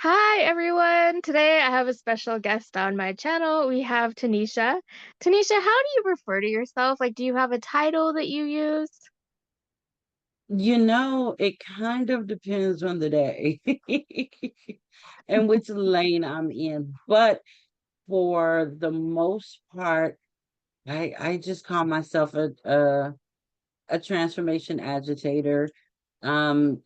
Hi, everyone. Today I have a special guest on my channel. We have Tanisha. Tanisha, how do you refer to yourself? Like, do you have a title that you use? It kind of depends on the day and which lane I'm in. But for the most part, I just call myself a transformation agitator. Um,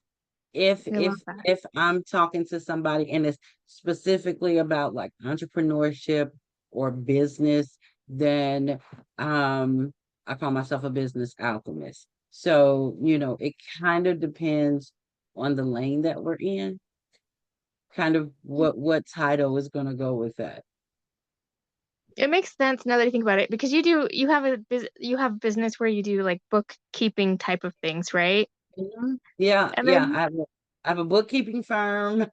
if I if love that. if I'm talking to somebody and it's specifically about like entrepreneurship or business, then I call myself a business alchemist. So, it kind of depends on the lane that we're in, kind of what title is going to go with that. It makes sense now that I think about it because you have business where you do like bookkeeping type of things, right? Mhm. Yeah, And yeah. then I have a bookkeeping firm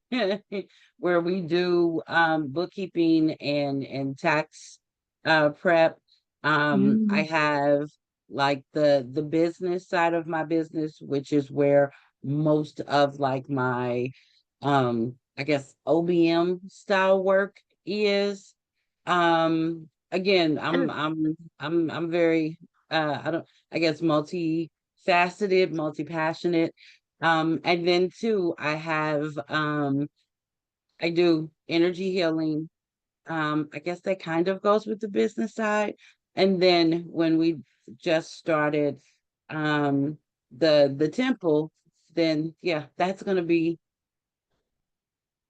where we do bookkeeping and tax prep. I mm, have like the business side of my business, which is where most of like my I guess OBM style work is. Again, I'm and I'm I'm very I don't I guess multifaceted, multi-passionate. And then too, I do energy healing. I guess that kind of goes with the business side. And then when we just started the temple, then yeah, that's gonna be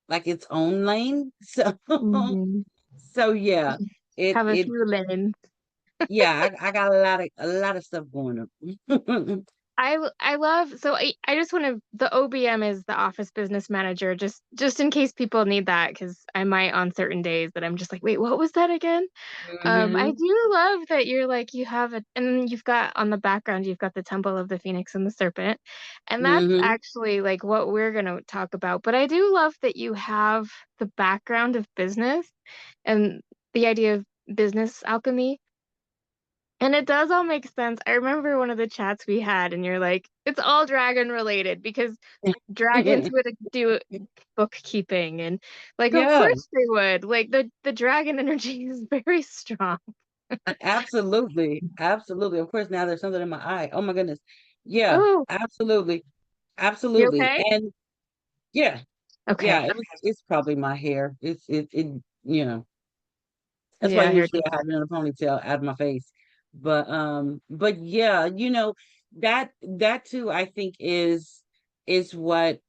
like its own lane. So mhm, so yeah, it have a it few lanes. yeah, I got a lot of stuff going on. I love so I just want to the OBM is the office business manager just in case people need that because I might on certain days that I'm just like wait what was that again. I hmm do love that you're like you have it and then you've got on the background you've got the Temple of the Phoenix and the Serpent and that's hmm actually like what we're gonna talk about, but I do love that you have the background of business and the idea of business alchemy, and it does all make sense. I remember one of the chats we had, and you're like, it's all dragon related because dragons would do bookkeeping, and like, of Yeah, course they would. Like the dragon energy is very strong. absolutely. Absolutely. Of course, now there's something in my eye. Oh my goodness. Yeah, Oh, absolutely. you Absolutely. okay? And yeah, Okay. yeah, it's probably my hair. You know, that's why Yeah, here it usually is. I have it in a ponytail out of my face. But yeah, that too, I think is what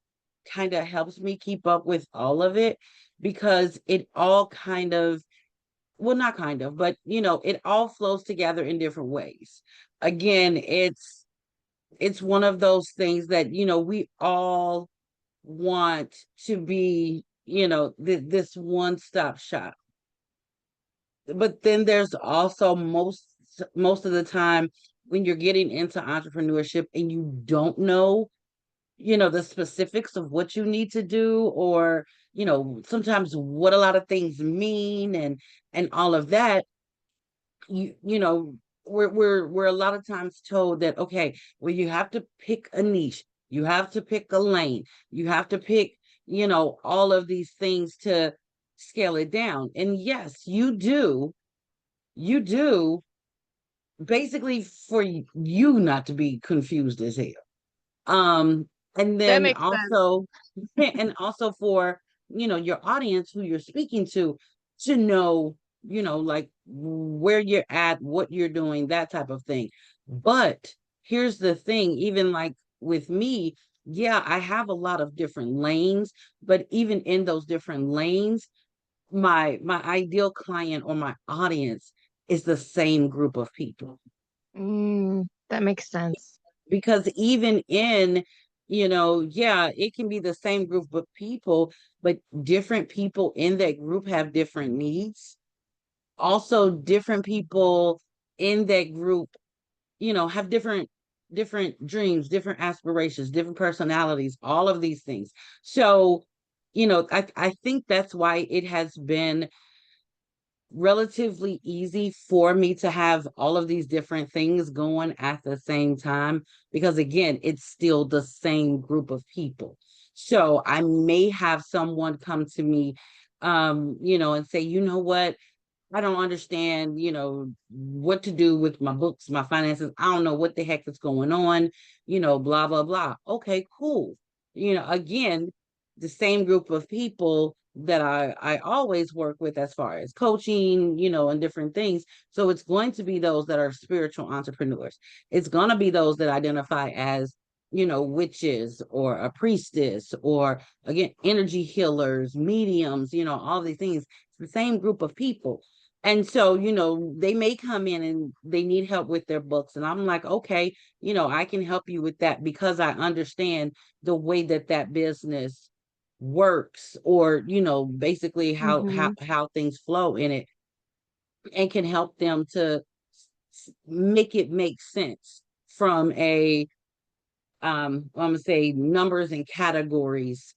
kind of helps me keep up with all of it because it all kind of, well, not kind of, but it all flows together in different ways. Again, it's one of those things that we all want to be, this one-stop shop. But then there's also most of the time when you're getting into entrepreneurship and you don't know, the specifics of what you need to do, or sometimes what a lot of things mean, and all of that. We're a lot of times told that, okay, well, you have to pick a niche, you have to pick a lane, you have to pick, all of these things to scale it down. And yes, you do basically for you not to be confused as hell. And That then makes sense. also for, your audience who you're speaking to know, like where you're at, what you're doing, that type of thing. But here's the thing, even like with me, yeah, I have a lot of different lanes, but even in those different lanes, my ideal client or my audience is the same group of people. That makes sense. Because even in, yeah, it can be the same group of people, but different people in that group have different needs. Also, different people in that group, have different dreams, different aspirations, different personalities, all of these things. So, I think that's why it has been relatively easy for me to have all of these different things going at the same time, because again, it's still the same group of people. So I may have someone come to me, and say, you know what? I don't understand, what to do with my books, my finances. I don't know what the heck is going on, blah, blah, blah. Okay, cool. Again, the same group of people that I always work with as far as coaching, and different things. So it's going to be those that are spiritual entrepreneurs. It's going to be those that identify as, witches or a priestess or again, energy healers, mediums, all these things. It's the same group of people. And so, they may come in and they need help with their books. And I'm like, okay, I can help you with that because I understand the way that that business works or, basically how, how, Mm-hmm. how things flow in it and can help them to make it make sense from a I'm gonna say numbers and categories,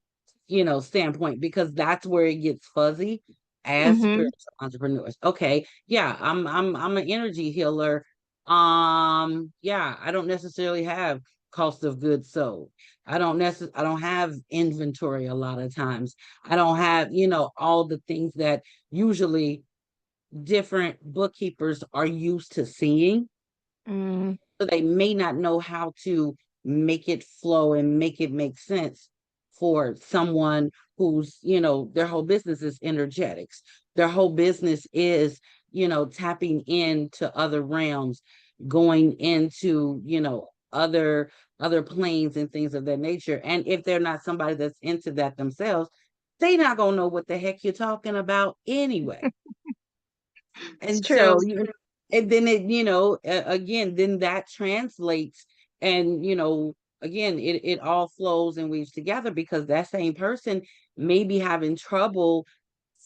standpoint, because that's where it gets fuzzy as Mm-hmm. spiritual entrepreneurs. Okay, yeah, I'm an energy healer. Yeah, I don't necessarily have cost of goods sold. I don't have inventory a lot of times. I don't have, all the things that usually different bookkeepers are used to seeing, Mm. so they may not know how to make it flow and make it make sense for someone who's, their whole business is energetics. Their whole business is, tapping into other realms, going into, other planes and things of that nature. And if they're not somebody that's into that themselves, they not gonna know what the heck you're talking about anyway. It's And true. so, and then it, again, then that translates and, again, it all flows and weaves together because that same person may be having trouble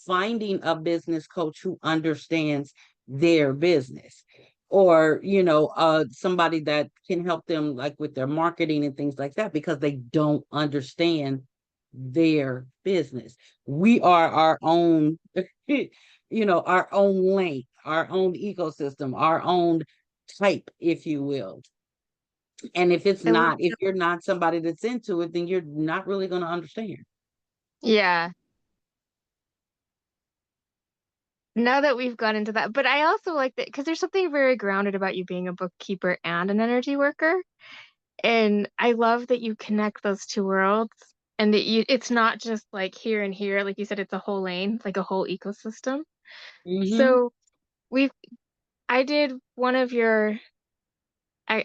finding a business coach who understands their business or, somebody that can help them like with their marketing and things like that because they don't understand their business. We are our own, our own lane, our own ecosystem, our own type, if you will. And And if you're not somebody that's into it, then you're not really going to understand. yeah, now that we've gone into that, but I also like that because there's something very grounded about you being a bookkeeper and an energy worker. And I love that you connect those two worlds and that it's not just like here and here, like you said, it's a whole lane, like a whole ecosystem. Hmm. So we've, I did one of your I,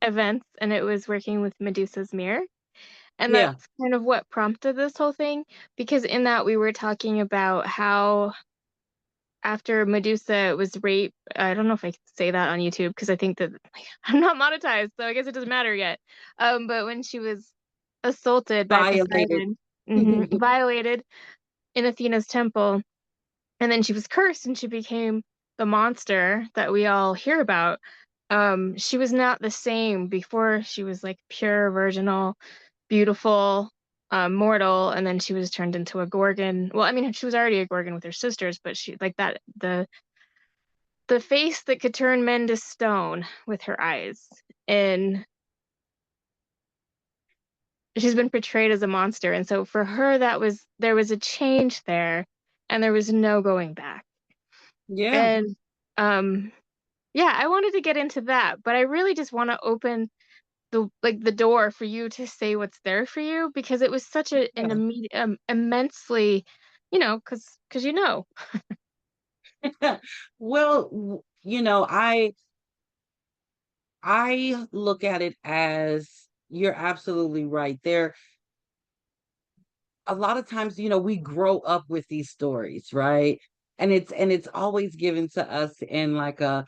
events and it was working with Medusa's mirror. And Yeah. that's kind of what prompted this whole thing because in that we were talking about how after Medusa was raped, I don't know if I can say that on YouTube because I think that I'm not monetized, so I guess it doesn't matter yet. But when she was assaulted by Violated. Poseidon, violated in Athena's temple, and then she was cursed and she became the monster that we all hear about. She was not the same before. She was like pure, virginal, beautiful, mortal, and then she was turned into a gorgon. Well, I mean, she was already a gorgon with her sisters, but she like that the face that could turn men to stone with her eyes. And she's been portrayed as a monster. And so for her, there was a change there and there was no going back. Yeah. And um, yeah, I wanted to get into that, but I really just want to open the door for you to say what's there for you because it was such an Yeah. immediate, immensely, because Well, I look at it as you're absolutely right. There a lot of times, we grow up with these stories, right? And it's always given to us in like a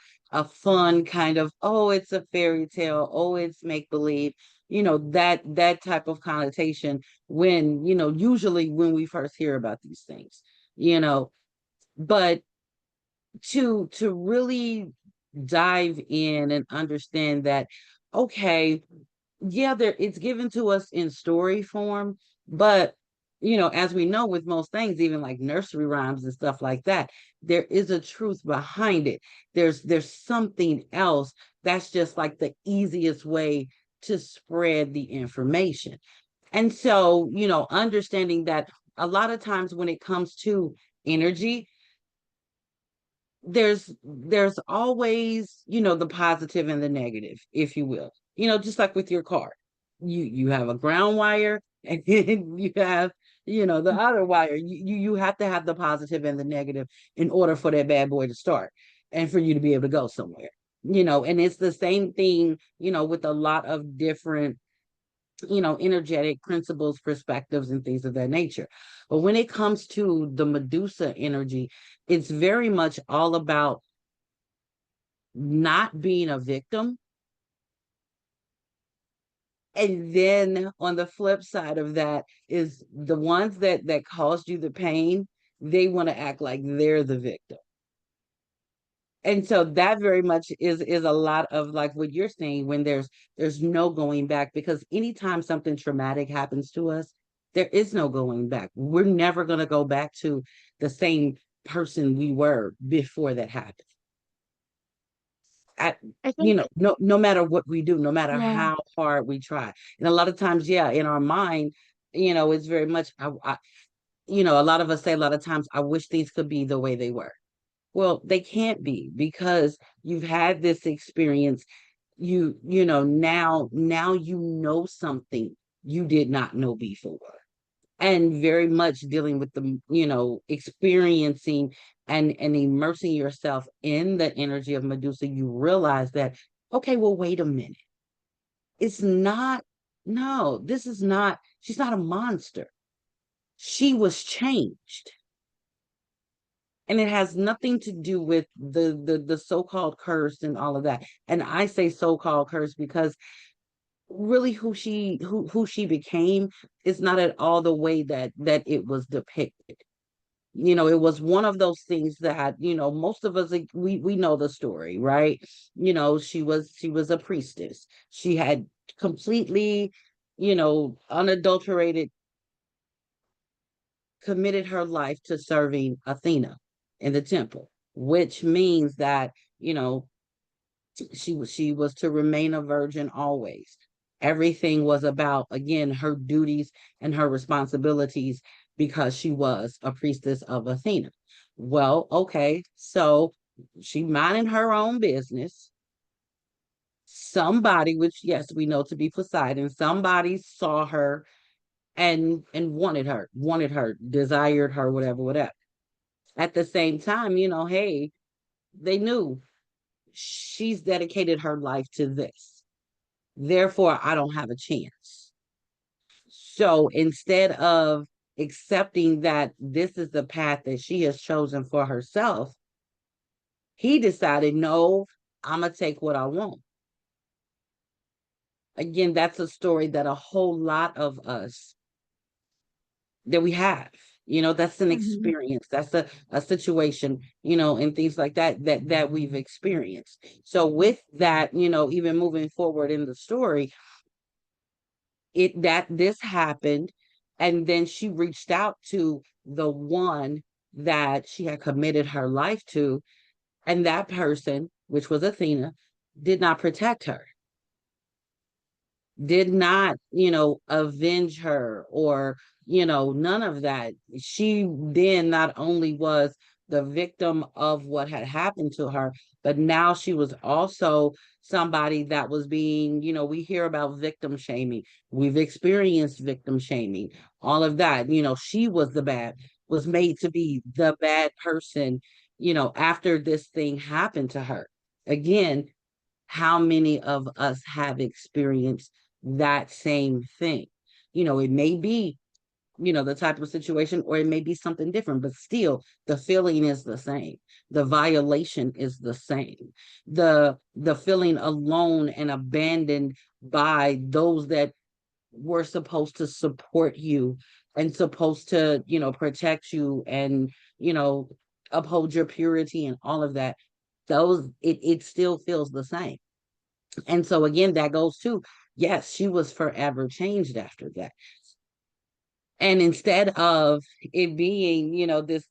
fun kind of, oh, it's a fairy tale, oh, it's make believe, that type of connotation when, usually when we first hear about these things, you know, but to really dive in and understand that, okay, yeah, there it's given to us in story form, but as we know with most things, even like nursery rhymes and stuff like that, there is a truth behind it. There's something else that's just like the easiest way to spread the information. And so, understanding that a lot of times when it comes to energy, there's always, the positive and the negative, if you will. Just like with your car. You have a ground wire and then you have, the other wire. You have to have the positive and the negative in order for that bad boy to start and for you to be able to go somewhere. And it's the same thing, with a lot of different energetic principles, perspectives, and things of that nature. But when it comes to the Medusa energy, it's very much all about not being a victim. And then on the flip side of that is the ones that caused you the pain, they want to act like they're the victim. And so that very much is a lot of like what you're saying when there's no going back, because anytime something traumatic happens to us, there is no going back. We're never going to go back to the same person we were before that happened. I, I think, no matter what we do, no matter yeah, how hard we try. And a lot of times, yeah, in our mind, it's very much a lot of us say a lot of times, I wish things could be the way they were. Well, they can't be because you've had this experience. Now you know something you did not know before. And very much dealing with the, experiencing and immersing yourself in the energy of Medusa, you realize that, okay, well, wait a minute. It's not, no, this is not, she's not a monster. She was changed, and it has nothing to do with the so-called curse and all of that. And I say so-called curse because really who she became is not at all the way that it was depicted. It was one of those things that, most of us, like, we know the story, right? She was a priestess. She had completely, unadulterated, committed her life to serving Athena in the temple, which means that, she was to remain a virgin always. Everything was about, again, her duties and her responsibilities because she was a priestess of Athena. Well, okay, so she minding her own business. Somebody, which yes, we know to be Poseidon, somebody saw her and wanted her, desired her, whatever, whatever. At the same time, hey, they knew she's dedicated her life to this. Therefore, I don't have a chance. So instead of accepting that this is the path that she has chosen for herself, he decided, no, I'm going to take what I want. Again, that's a story that a whole lot of us that we have. That's an hmm experience. That's a situation, and things like that we've experienced. So with that, even moving forward in the story, that this happened, and then she reached out to the one that she had committed her life to, and that person, which was Athena, did not protect her, did not, avenge her, or, none of that. She then not only was the victim of what had happened to her, but now she was also somebody that was being, we hear about victim shaming. We've experienced victim shaming, all of that. She was made to be the bad person, after this thing happened to her. Again, how many of us have experienced that same thing? It may be, the type of situation, or it may be something different, but still the feeling is the same. The violation is the same. The feeling alone and abandoned by those that were supposed to support you and supposed to, protect you and, you know, uphold your purity and all of that. It still feels the same. And so again, that goes to, yes, she was forever changed after that. And instead of it being,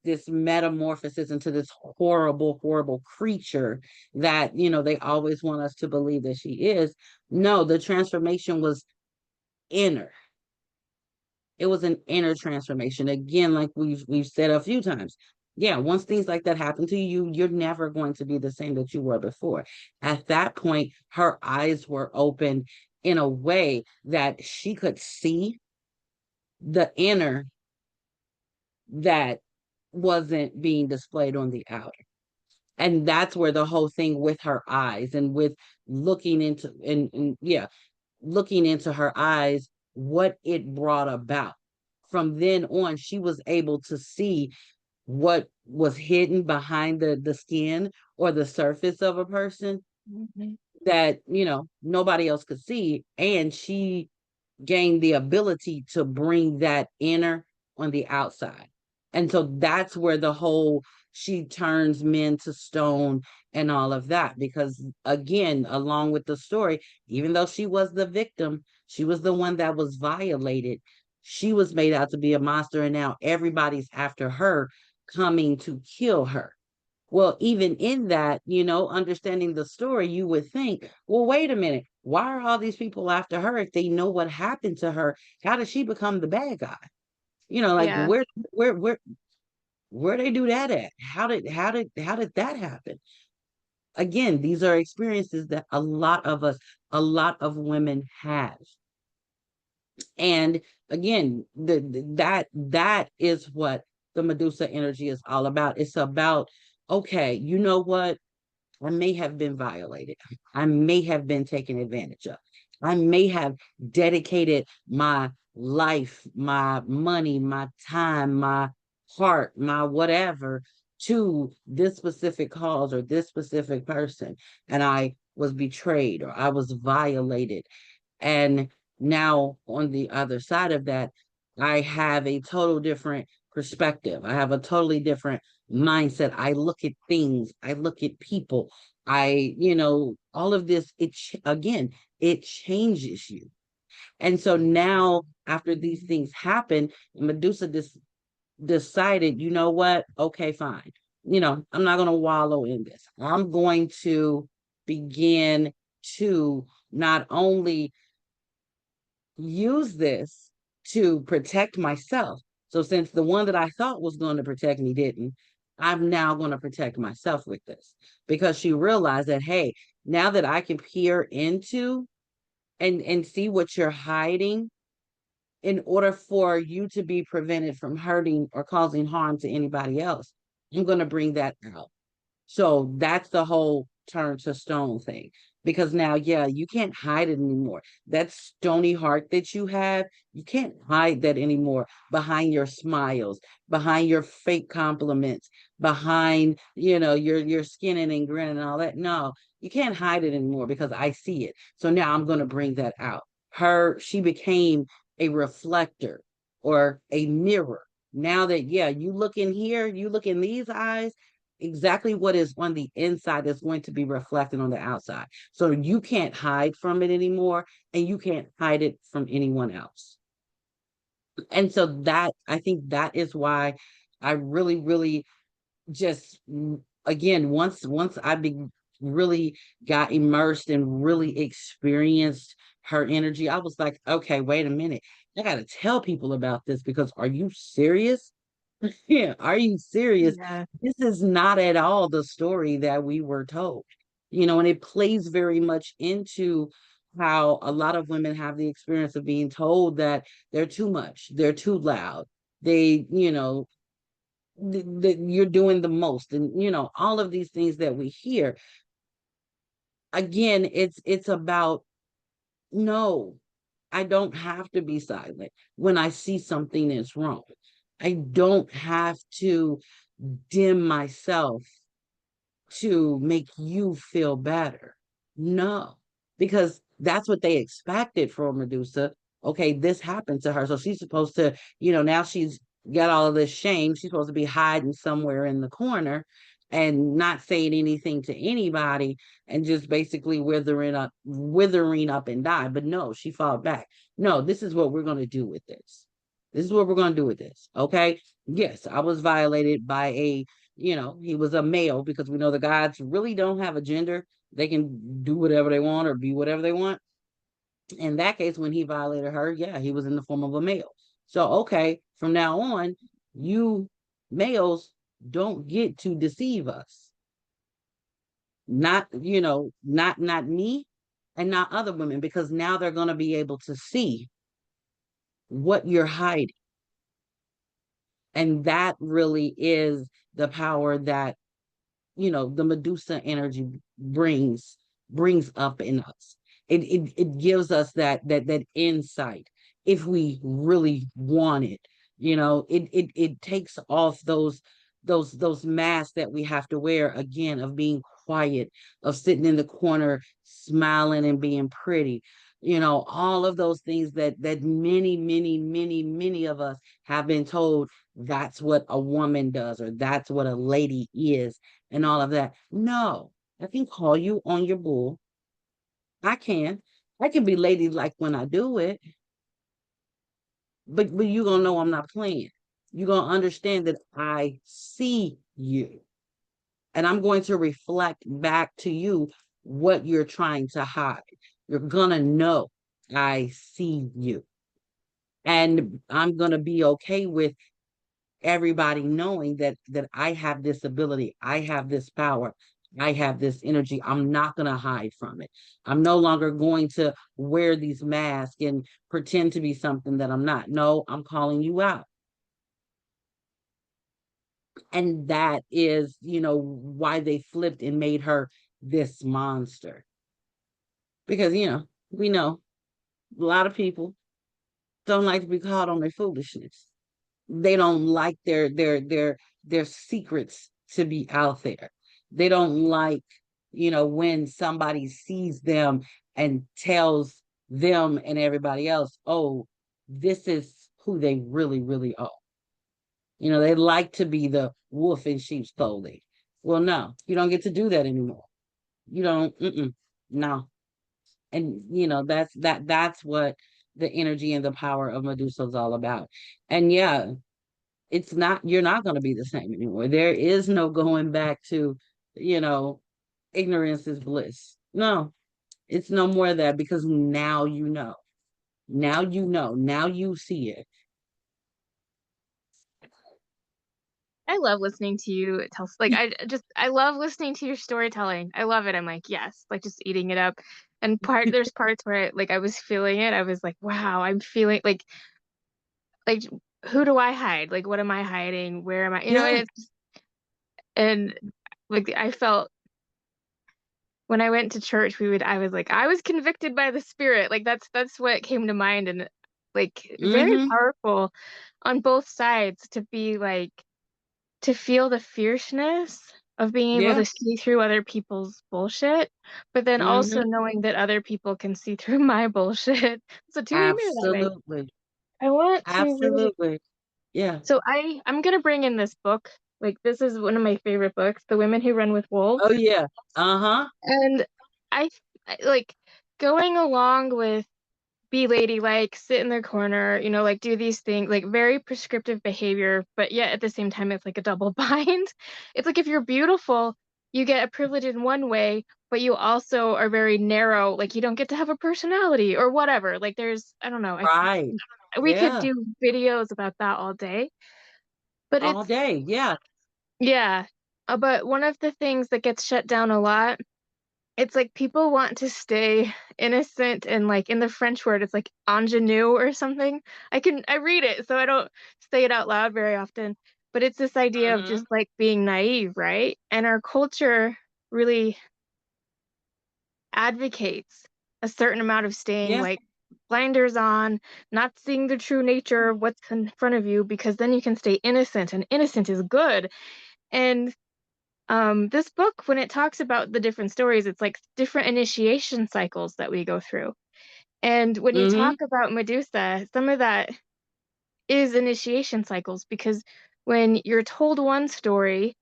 this metamorphosis into this horrible, horrible creature that, they always want us to believe that she is, no, the transformation was inner. It was an inner transformation. Again, like we've said a few times. Yeah, once things like that happen to you, you're never going to be the same that you were before. At that point, her eyes were open in a way that she could see the inner that wasn't being displayed on the outer. And that's where the whole thing with her eyes and with looking into and yeah, looking into her eyes, what it brought about. From then on, she was able to see what was hidden behind the skin or the surface of a person Mhm. that, nobody else could see. And she gain the ability to bring that inner on the outside. And so that's where the whole she turns men to stone and all of that. Because again, along with the story, even though she was the victim, she was the one that was violated. She was made out to be a monster, and now everybody's after her, coming to kill her. Well, even in that, understanding the story, you would think, well, wait a minute. Why are all these people after her if they know what happened to her? How did she become the bad guy? Like Yeah. where they do that at? How did that happen? Again, these are experiences that a lot of us, a lot of women have. And again, that is what the Medusa energy is all about. It's about, okay, you know what? I may have been violated. I may have been taken advantage of. I may have dedicated my life, my money, my time, my heart, my whatever to this specific cause or this specific person. And I was betrayed or I was violated. And now on the other side of that, I have a total different perspective. I have a totally different mindset. I look at things, I look at people. All of this, again, it changes you. And so now, after these things happen, Medusa decided, you know what? Okay, fine. I'm not going to wallow in this. I'm going to begin to not only use this to protect myself. So since the one that I thought was going to protect me didn't, I'm now going to protect myself with this, because she realized that, hey, now that I can peer into and see what you're hiding in order for you to be prevented from hurting or causing harm to anybody else, I'm going to bring that out. So that's the whole turn to stone thing. Because now, yeah, you can't hide it anymore. That stony heart that you have, you can't hide that anymore behind your smiles, behind your fake compliments, behind, your skinning and grinning and all that. No, you can't hide it anymore because I see it. So now I'm going to bring that out. She became a reflector or a mirror. Now that, yeah, you look in here, you look in these eyes, exactly what is on the inside is going to be reflected on the outside. So you can't hide from it anymore, and you can't hide it from anyone else. And so I think that is why I really, really just, again, once I really got immersed and really experienced her energy, I was like, okay, wait a minute. I got to tell people about this, because are you serious? Yeah, are you serious? Yeah. This is not at all the story that we were told. And it plays very much into how a lot of women have the experience of being told that they're too much, they're too loud, they, you're doing the most, and all of these things that we hear. Again, it's about, no, I don't have to be silent when I see something is wrong. I don't have to dim myself to make you feel better. No, because that's what they expected from Medusa. Okay, this happened to her. So she's supposed to, now she's got all of this shame. She's supposed to be hiding somewhere in the corner and not saying anything to anybody, and just basically withering up and die. But no, she fought back. No, this is what we're going to do with this. This is what we're going to do with this. Okay. Yes, I was violated by he was a male, because we know the gods really don't have a gender. They can do whatever they want or be whatever they want. In that case, when he violated her, yeah, he was in the form of a male. So, okay, from now on, you males don't get to deceive us. Not, not me and not other women, because now they're going to be able to see what you're hiding. And that really is the power that, the Medusa energy brings up in us. It gives us that insight if we really want it. It takes off those masks that we have to wear, again, of being quiet, of sitting in the corner smiling and being pretty. All of those things that many, many, many, many of us have been told that's what a woman does, or that's what a lady is, and all of that. No, I can call you on your bull. I can. I can be ladylike when I do it, but you're gonna know I'm not playing. You're gonna understand that I see you, and I'm going to reflect back to you what you're trying to hide. You're gonna know I see you, and I'm gonna be okay with everybody knowing that I have this ability, I have this power, I have this energy. I'm not going to hide from it. I'm no longer going to wear these masks and pretend to be something that I'm not. No, I'm calling you out. And that is, why they flipped and made her this monster. Because, we know a lot of people don't like to be caught on their foolishness. They don't like their secrets to be out there. They don't like, when somebody sees them and tells them and everybody else, oh, this is who they really, really are. They like to be the wolf in sheep's clothing. Well, no, you don't get to do that anymore. You don't, no. And that's what the energy and the power of Medusa is all about. And yeah, it's not, you're not going to be the same anymore. There is no going back to, you know, ignorance is bliss. No, it's no more of that, because now you know. Now you know. Now you see it. I love listening to you tell, like, I love listening to your storytelling. I love it. I'm like, yes, like just eating it up. And there's parts where I was feeling it. I was like, wow, I'm feeling like who do I hide? Like what am I hiding? Where am I? And Yeah. and like I felt when I went to church, I was like, I was convicted by the Spirit. Like that's what came to mind, and like very Mm-hmm. powerful on both sides to be like to feel the fierceness of being able Yeah. to see through other people's bullshit, but then also Mm-hmm. knowing that other people can see through my bullshit. It's a two-way mirror that way. Absolutely. I want to really, Absolutely. Yeah. so I'm gonna bring in this book. Like this is one of my favorite books, The Women Who Run with Oh, Wolves. yeah. Uh-huh. And I like going along with be ladylike, sit in the corner, like do these things, like very prescriptive behavior, but yet at the same time, it's like a double bind. It's like if you're beautiful, you get a privilege in one way, but you also are very narrow, like you don't get to have a personality or whatever. Like I don't know, Right. we could Yeah. do videos about that all day, but All day. Yeah. yeah. But one of the things that gets shut down a lot, it's like people want to stay innocent and like in the French word, it's like ingenue or something. I read it, so I don't say it out loud very often, but it's this idea of Mm-hmm. just like being naive, right? And our culture really advocates a certain amount of staying Yeah. like blinders on, not seeing the true nature of what's in front of you, because then you can stay innocent, and innocent is good. And this book, when it talks about the different stories, it's like different initiation cycles that we go through. And when you Mm-hmm. talk about Medusa, some of that is initiation cycles, because when you're told one story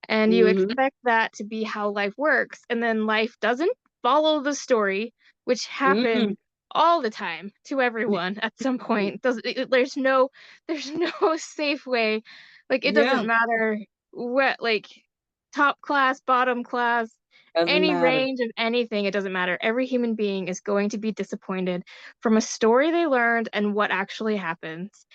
and you Mm-hmm. expect that to be how life works, and then life doesn't follow the story, which Mm-hmm. happens all the time to everyone at some point. There's no safe way. Like it Yeah. doesn't matter what, like top class, bottom class. Doesn't any matter. range of anything, it doesn't matter. Every human being is going to be disappointed from a story they learned and what actually happens.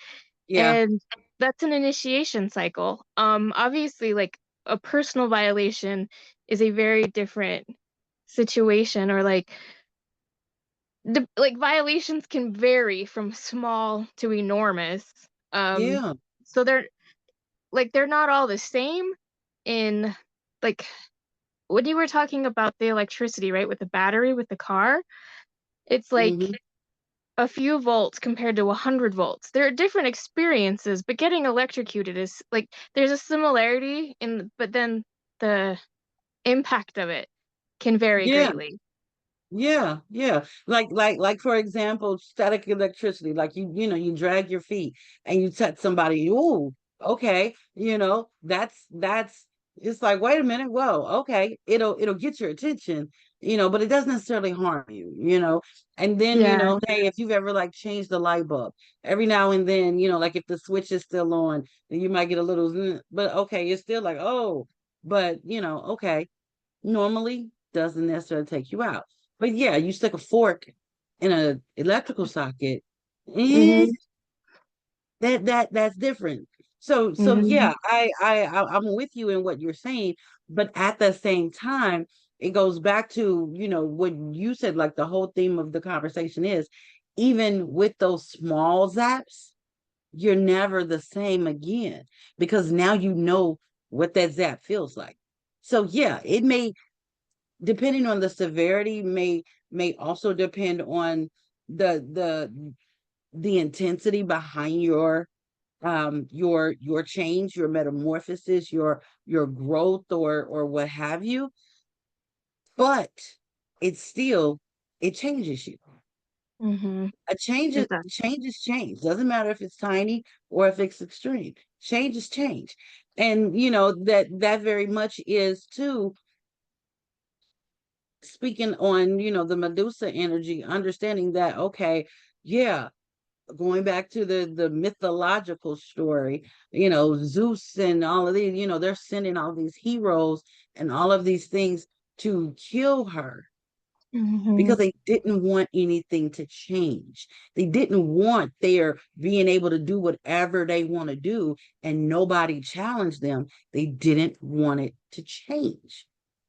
Yeah. And that's an initiation cycle. Obviously, like a personal violation is a very different situation, or like violations can vary from small to enormous. Um, Yeah. so they're not all the same in like when you were talking about the electricity, right, with the battery with the car, it's like Hmm. a few volts compared to 100 volts. There are different experiences, but getting electrocuted is like there's a similarity but then the impact of it can vary Yeah. greatly. Yeah, yeah. Like for example, static electricity. Like you drag your feet and you touch somebody. Ooh, okay. That's it's like, wait a minute, whoa, okay. It'll get your attention, but it doesn't necessarily harm you. And then, Yeah. hey, if you've ever like changed the light bulb, every now and then, like if the switch is still on, then you might get a little, but okay, it's still like, oh, but okay, normally doesn't necessarily take you out. But yeah, you stick a fork in an electrical socket, eh, Mhm. that's different. So Mhm. yeah, I'm with you in what you're saying, but at the same time, it goes back to, what you said, like the whole theme of the conversation is even with those small zaps, you're never the same again because now you know what that zap feels like. So yeah, it may, depending on the severity, may also depend on the intensity behind your change, your metamorphosis, your growth, or what have you. But it's still, it changes you. Mhm. A change is It does. change is change. Doesn't matter if it's tiny or if it's extreme. Change is change. And that very much is too, speaking on, the Medusa energy, understanding that, okay, yeah, going back to the mythological story, Zeus and all of these, they're sending all these heroes and all of these things to kill her because Mhm. they didn't want anything to change. They didn't want their being able to do whatever they want to do and nobody challenged them. They didn't want it to change.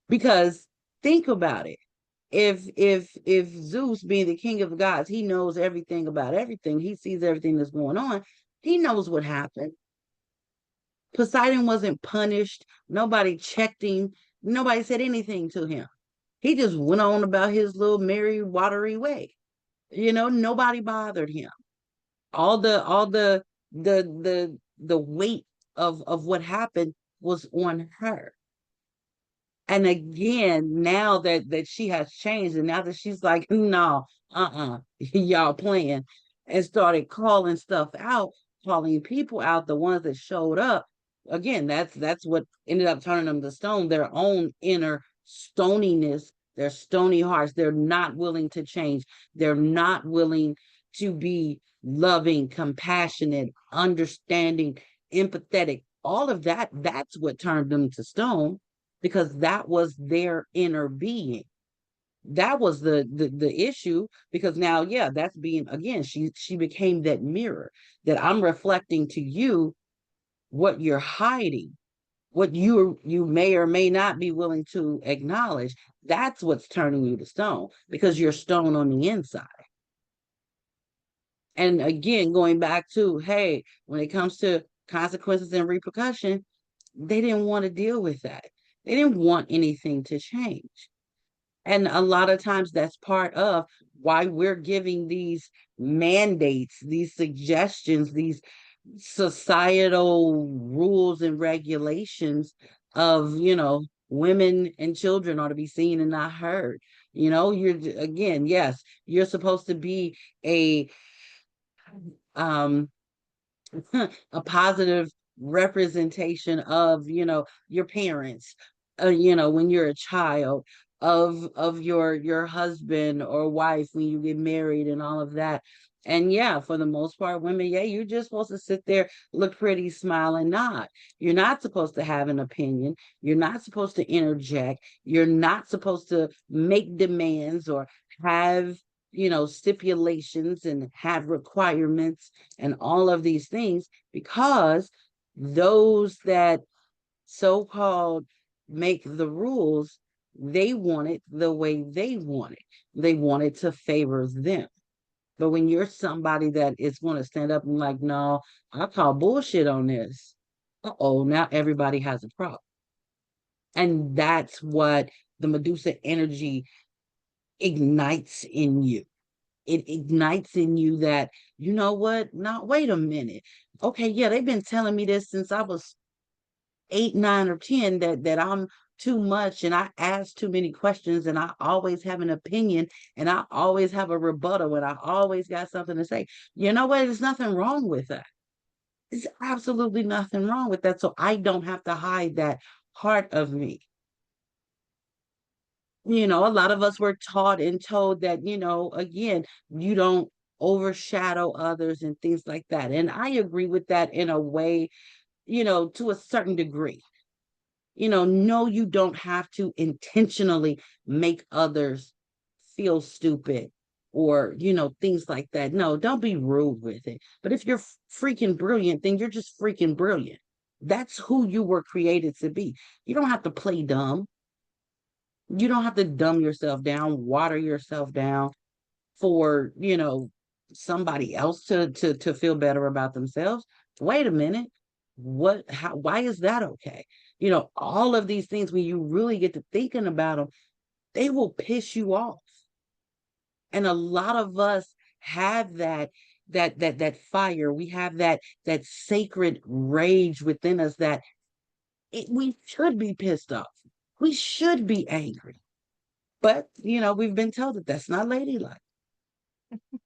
Because think about it. If Zeus being the king of the gods, he knows everything about everything. He sees everything that's going on. He knows what happened. Poseidon wasn't punished. Nobody checked him. Nobody said anything to him. He just went on about his little merry, watery way. Nobody bothered him. All the weight of what happened was on her. And again, now that she has changed, and now that she's like, no, y'all playing, and started calling stuff out, calling people out, the ones that showed up. Again, that's what ended up turning them to stone, their own inner stoniness, their stony hearts. They're not willing to change. They're not willing to be loving, compassionate, understanding, empathetic. All of that, that's what turned them to stone because that was their inner being. That was the issue because now, yeah, that's being, again, she became that mirror that I'm reflecting to you what you're hiding, what you may or may not be willing to acknowledge. That's what's turning you to stone because you're stone on the inside. And again, going back to, hey, when it comes to consequences and repercussion, they didn't want to deal with that. They didn't want anything to change. And a lot of times that's part of why we're giving these mandates, these suggestions, these societal rules and regulations of, women and children are to be seen and not heard. You're, again, yes, you're supposed to be um a positive representation of, your parents, when you're a child, of your husband or wife when you get married and all of that. And yeah, for the most part, women, yeah, you're just supposed to sit there, look pretty, smile, and nod. You're not supposed to have an opinion. You're not supposed to interject. You're not supposed to make demands or have, stipulations and have requirements and all of these things, because those that so-called make the rules, they want it the way they want it. They want it to favor them. But when you're somebody that is going to stand up and like, no, I call bullshit on this. Uh-oh, now everybody has a problem. And that's what the Medusa energy ignites in you. It ignites in you that, you know what? Now, wait a minute. Okay, yeah, they've been telling me this since I was 8, 9, or 10, that I'm too much and I ask too many questions and I always have an opinion and I always have a rebuttal and I always got something to say. You know what? There's nothing wrong with that. There's absolutely nothing wrong with that. So I don't have to hide that part of me. A lot of us were taught and told that, again, you don't overshadow others and things like that. And I agree with that in a way, to a certain degree. No, you don't have to intentionally make others feel stupid or, things like that. No, don't be rude with it. But if you're freaking brilliant, then you're just freaking brilliant. That's who you were created to be. You don't have to play dumb. You don't have to dumb yourself down, water yourself down for, somebody else to feel better about themselves. Wait a minute. Why is that okay? All of these things, when you really get to thinking about them, they will piss you off. And a lot of us have that fire. We have that sacred rage within us that we should be pissed off. We should be angry. But, we've been told that that's not ladylike.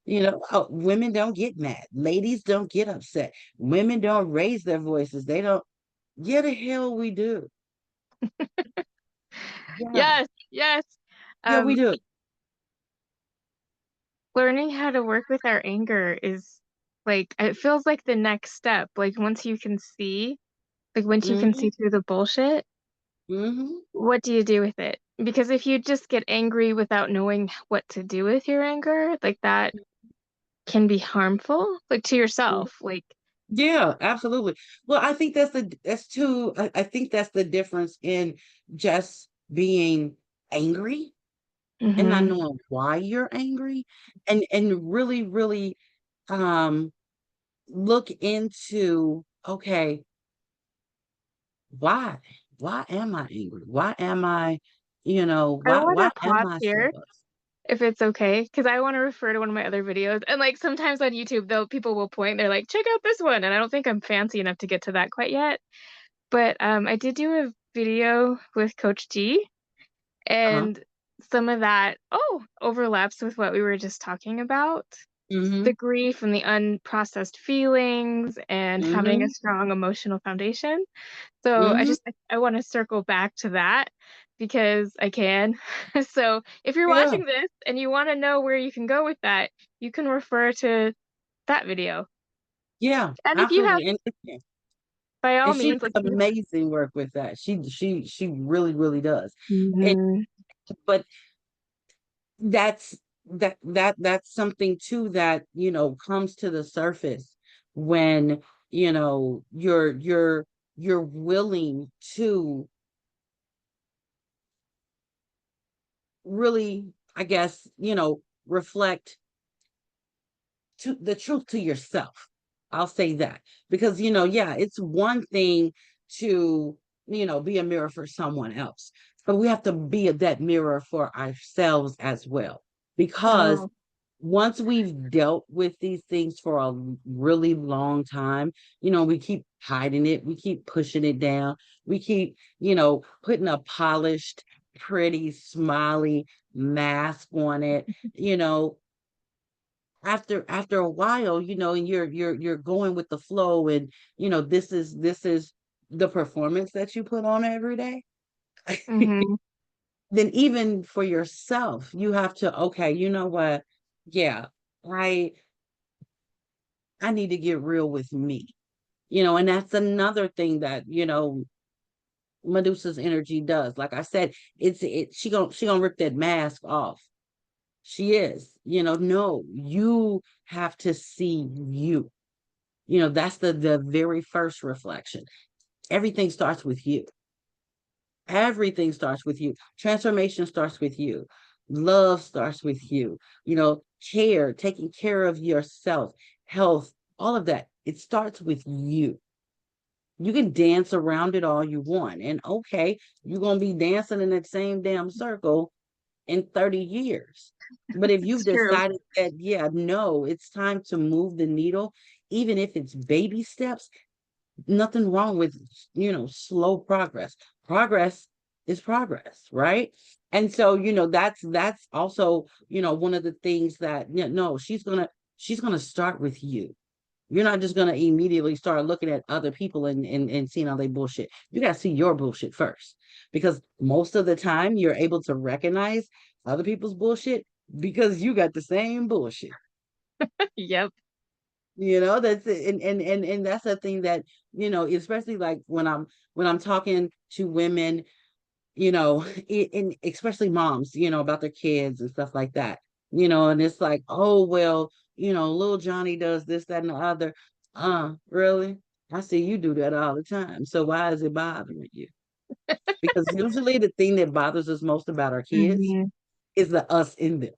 Women don't get mad. Ladies don't get upset. Women don't raise their voices. They don't. Yeah, the hell we do. Yeah, Yes, yes. yeah, we Um, do. Learning how to work with our anger is like it feels like the next step. Once you can Hmm. see through the bullshit, Hmm. what do you do with it? Because if you just get angry without knowing what to do with your anger, like that can be harmful, like to yourself. Like, Yeah, absolutely. Well, I think that's too. I think that's the difference in just being angry and not hmm knowing why you're angry, and really, really, um, look into, okay, why? Why am I angry? Why am I, I why want why to am pause I so here if it's okay, because I want to refer to one of my other videos. And like sometimes on YouTube, though, people will point, they're like, check out this one. And I don't think I'm fancy enough to get to that quite yet. But I did do a video with Coach G, uh-huh. and some of that, overlaps with what we were just talking about. The Mm-hmm. grief and the unprocessed feelings and having a Mm-hmm. strong emotional foundation. So Mm-hmm. I want to circle back to that because I can. So if you're Yeah. watching this and you want to know where you can go with that, you can refer to that video. Yeah, And if you have, absolutely. by all And she means, does like amazing work with that. She really, really does. It Mhm. but that's that's something too that, comes to the surface when, you're willing to really, I guess, reflect to the truth to yourself. I'll say that because, yeah, it's one thing to, be a mirror for someone else, but we have to be that mirror for ourselves as well. Because Oh. once we've dealt with these things for a really long time, we keep hiding it, we keep pushing it down, we keep, putting a polished, pretty, smiley mask on it, you know, after a while, and you're going with the flow, and this is the performance that you put on every day. hmm Then even for yourself, you have to, okay, you know what? Yeah, I need to get real with me. And that's another thing that, Medusa's energy does. Like I said, she gonna rip that mask off. She is. No, you have to see you. That's the very first reflection. Everything starts with you. Everything starts with you. Transformation starts with you. Love starts with you. Care, taking care of yourself, health, all of that. It starts with you. You can dance around it all you want. And okay, you're going to be dancing in that same damn circle in 30 years. But if you've It's true. decided that, yeah, no, it's time to move the needle, even if it's baby steps, nothing wrong with, slow progress. Progress is progress, right? And so, that's also, one of the things that, no, she's gonna start with you. You're not just gonna immediately start looking at other people and seeing how they bullshit. You gotta see your bullshit first. Because most of the time you're able to recognize other people's bullshit because you got the same bullshit. Yep. That's it. And that's the thing that, especially like when I'm talking to women, and especially moms, about their kids and stuff like that, and it's like, oh, well, little Johnny does this, that, and the other. Really? I see you do that all the time. So why is it bothering you? Because usually the thing that bothers us most about our kids Hmm. is the us in them.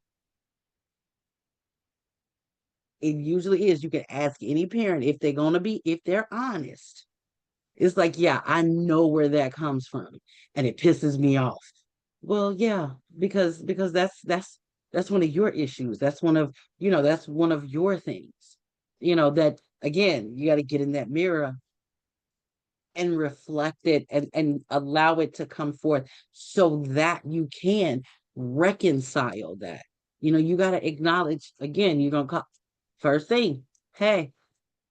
It usually is. You can ask any parent if they're honest. It's like, yeah, I know where that comes from, and it pisses me off. Well, yeah, because that's one of your issues. That's one of your things. That again, you got to get in that mirror and reflect it and allow it to come forth so that you can reconcile that. You got to acknowledge again, you're going to call first thing, hey,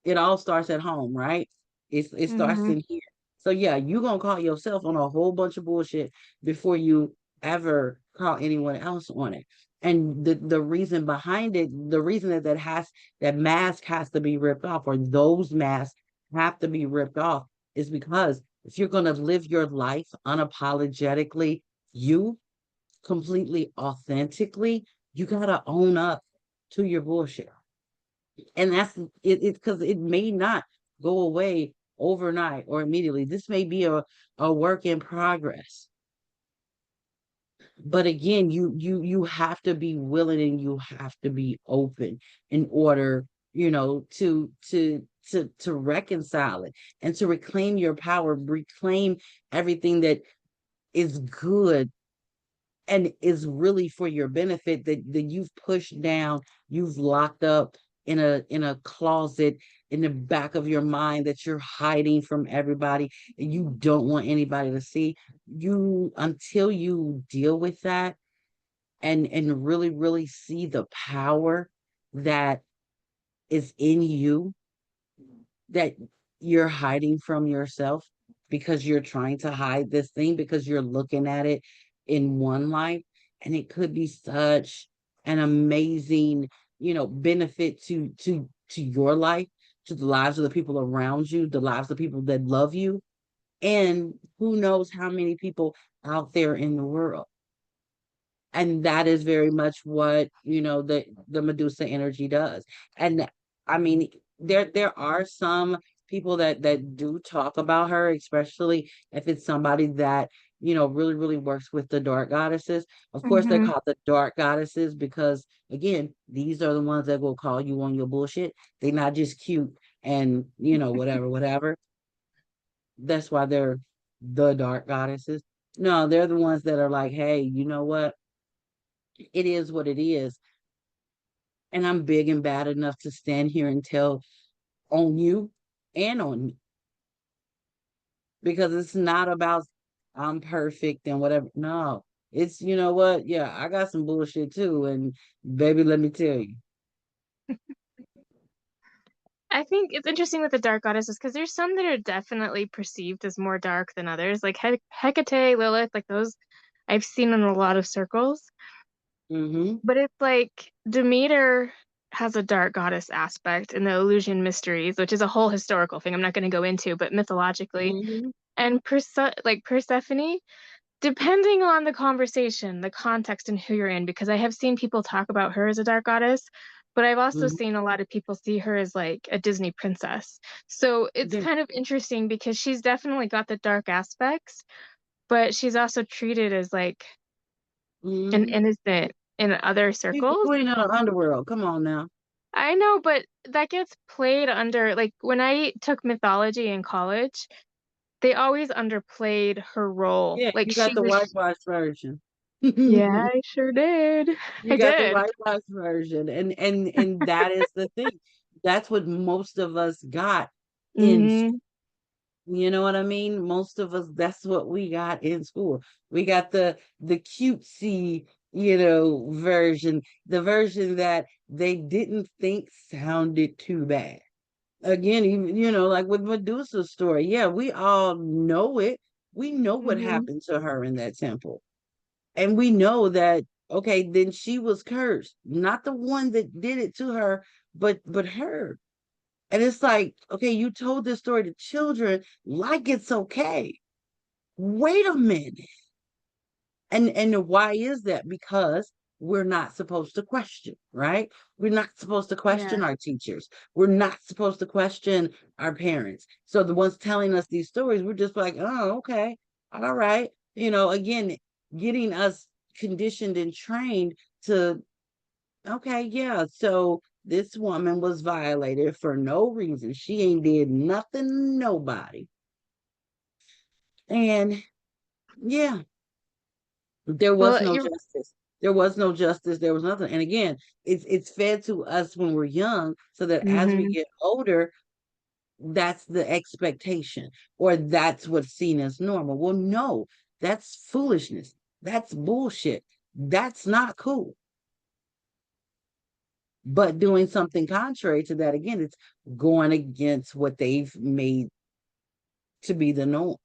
it all starts at home, right? It starts Hmm. in here. So yeah, you're gonna call yourself on a whole bunch of bullshit before you ever call anyone else on it. And the reason behind it, the reason that mask has to be ripped off, or those masks have to be ripped off, is because if you're gonna live your life unapologetically, you completely authentically, you gotta own up to your bullshit. And that's it because it may not go away overnight or immediately. This may be a work in progress. But again, you have to be willing and you have to be open in order, to reconcile it and to reclaim your power, reclaim everything that is good and is really for your benefit, that you've pushed down, you've locked up in a closet in the back of your mind, that you're hiding from everybody and you don't want anybody to see you, until you deal with that and really really see the power that is in you, that you're hiding from yourself because you're trying to hide this thing because you're looking at it in one light, and it could be such an amazing, benefit to your life, to the lives of the people around you, the lives of people that love you, and who knows how many people out there in the world. And that is very much what, the Medusa energy does. And I mean, there are some people that do talk about her, especially if it's somebody that, really really works with the dark goddesses. Of course they're Hmm. called the dark goddesses because again, these are the ones that will call you on your bullshit. They're not just cute and, whatever whatever. That's why they're the dark goddesses. No, they're the ones that are like, hey, you know what, it is what it is. And I'm big and bad enough to stand here and tell on you and on me, because it's not about I'm perfect and whatever. No, it's, you know what? Yeah, I got some bullshit too. And baby, let me tell you. I think it's interesting with the dark goddesses because there's some that are definitely perceived as more dark than others, like Hecate, Lilith, like those I've seen in a lot of circles. Mm-hmm. But it's like Demeter. has a dark goddess aspect in the Eleusinian mysteries, which is a whole historical thing I'm not going to go into, but mythologically. Hmm. And Persephone, depending on the conversation, the context, and who you're in, because I have seen people talk about her as a dark goddess, but I've also Hmm. seen a lot of people see her as like a Disney princess. So it's Yeah. kind of interesting because she's definitely got the dark aspects, but she's also treated as like an Hmm. innocent in other She's the circles. queen of the underworld. Come on now. I know, but that gets played under, like, when I took mythology in college, they always underplayed her role. Yeah, Like you got she the was, whitewash version. yeah, I sure did. I You got the did. whitewash version, and that is the thing. That's what most of us got in Hmm. You know what I mean? Most of us, that's what we got in school. We got the cutesy, version, the version that they didn't think sounded too bad. Again, even, like with Medusa's story. Yeah, we all know it. We know what Hmm. happened to her in that temple. And we know that, okay, then she was cursed. Not the one that did it to her, but her. And it's like, okay, you told this story to children like it's okay. Wait a minute. And why is that? Because we're not supposed to question, right? We're not supposed to Yeah. question our teachers. We're not supposed to question our parents. So the ones telling us these stories, we're just like, oh, okay, all right. Again, getting us conditioned and trained to, okay, yeah. So this woman was violated for no reason. She ain't did nothing to nobody. And yeah, there was Well, no you're, justice. There was no justice. There was nothing. And again, it's fed to us when we're young, so that as we hmm get older, that's the expectation, or that's what's seen as normal. Well, no, that's foolishness. That's bullshit. That's not cool. But doing something contrary to that, again, it's going against what they've made to be the norm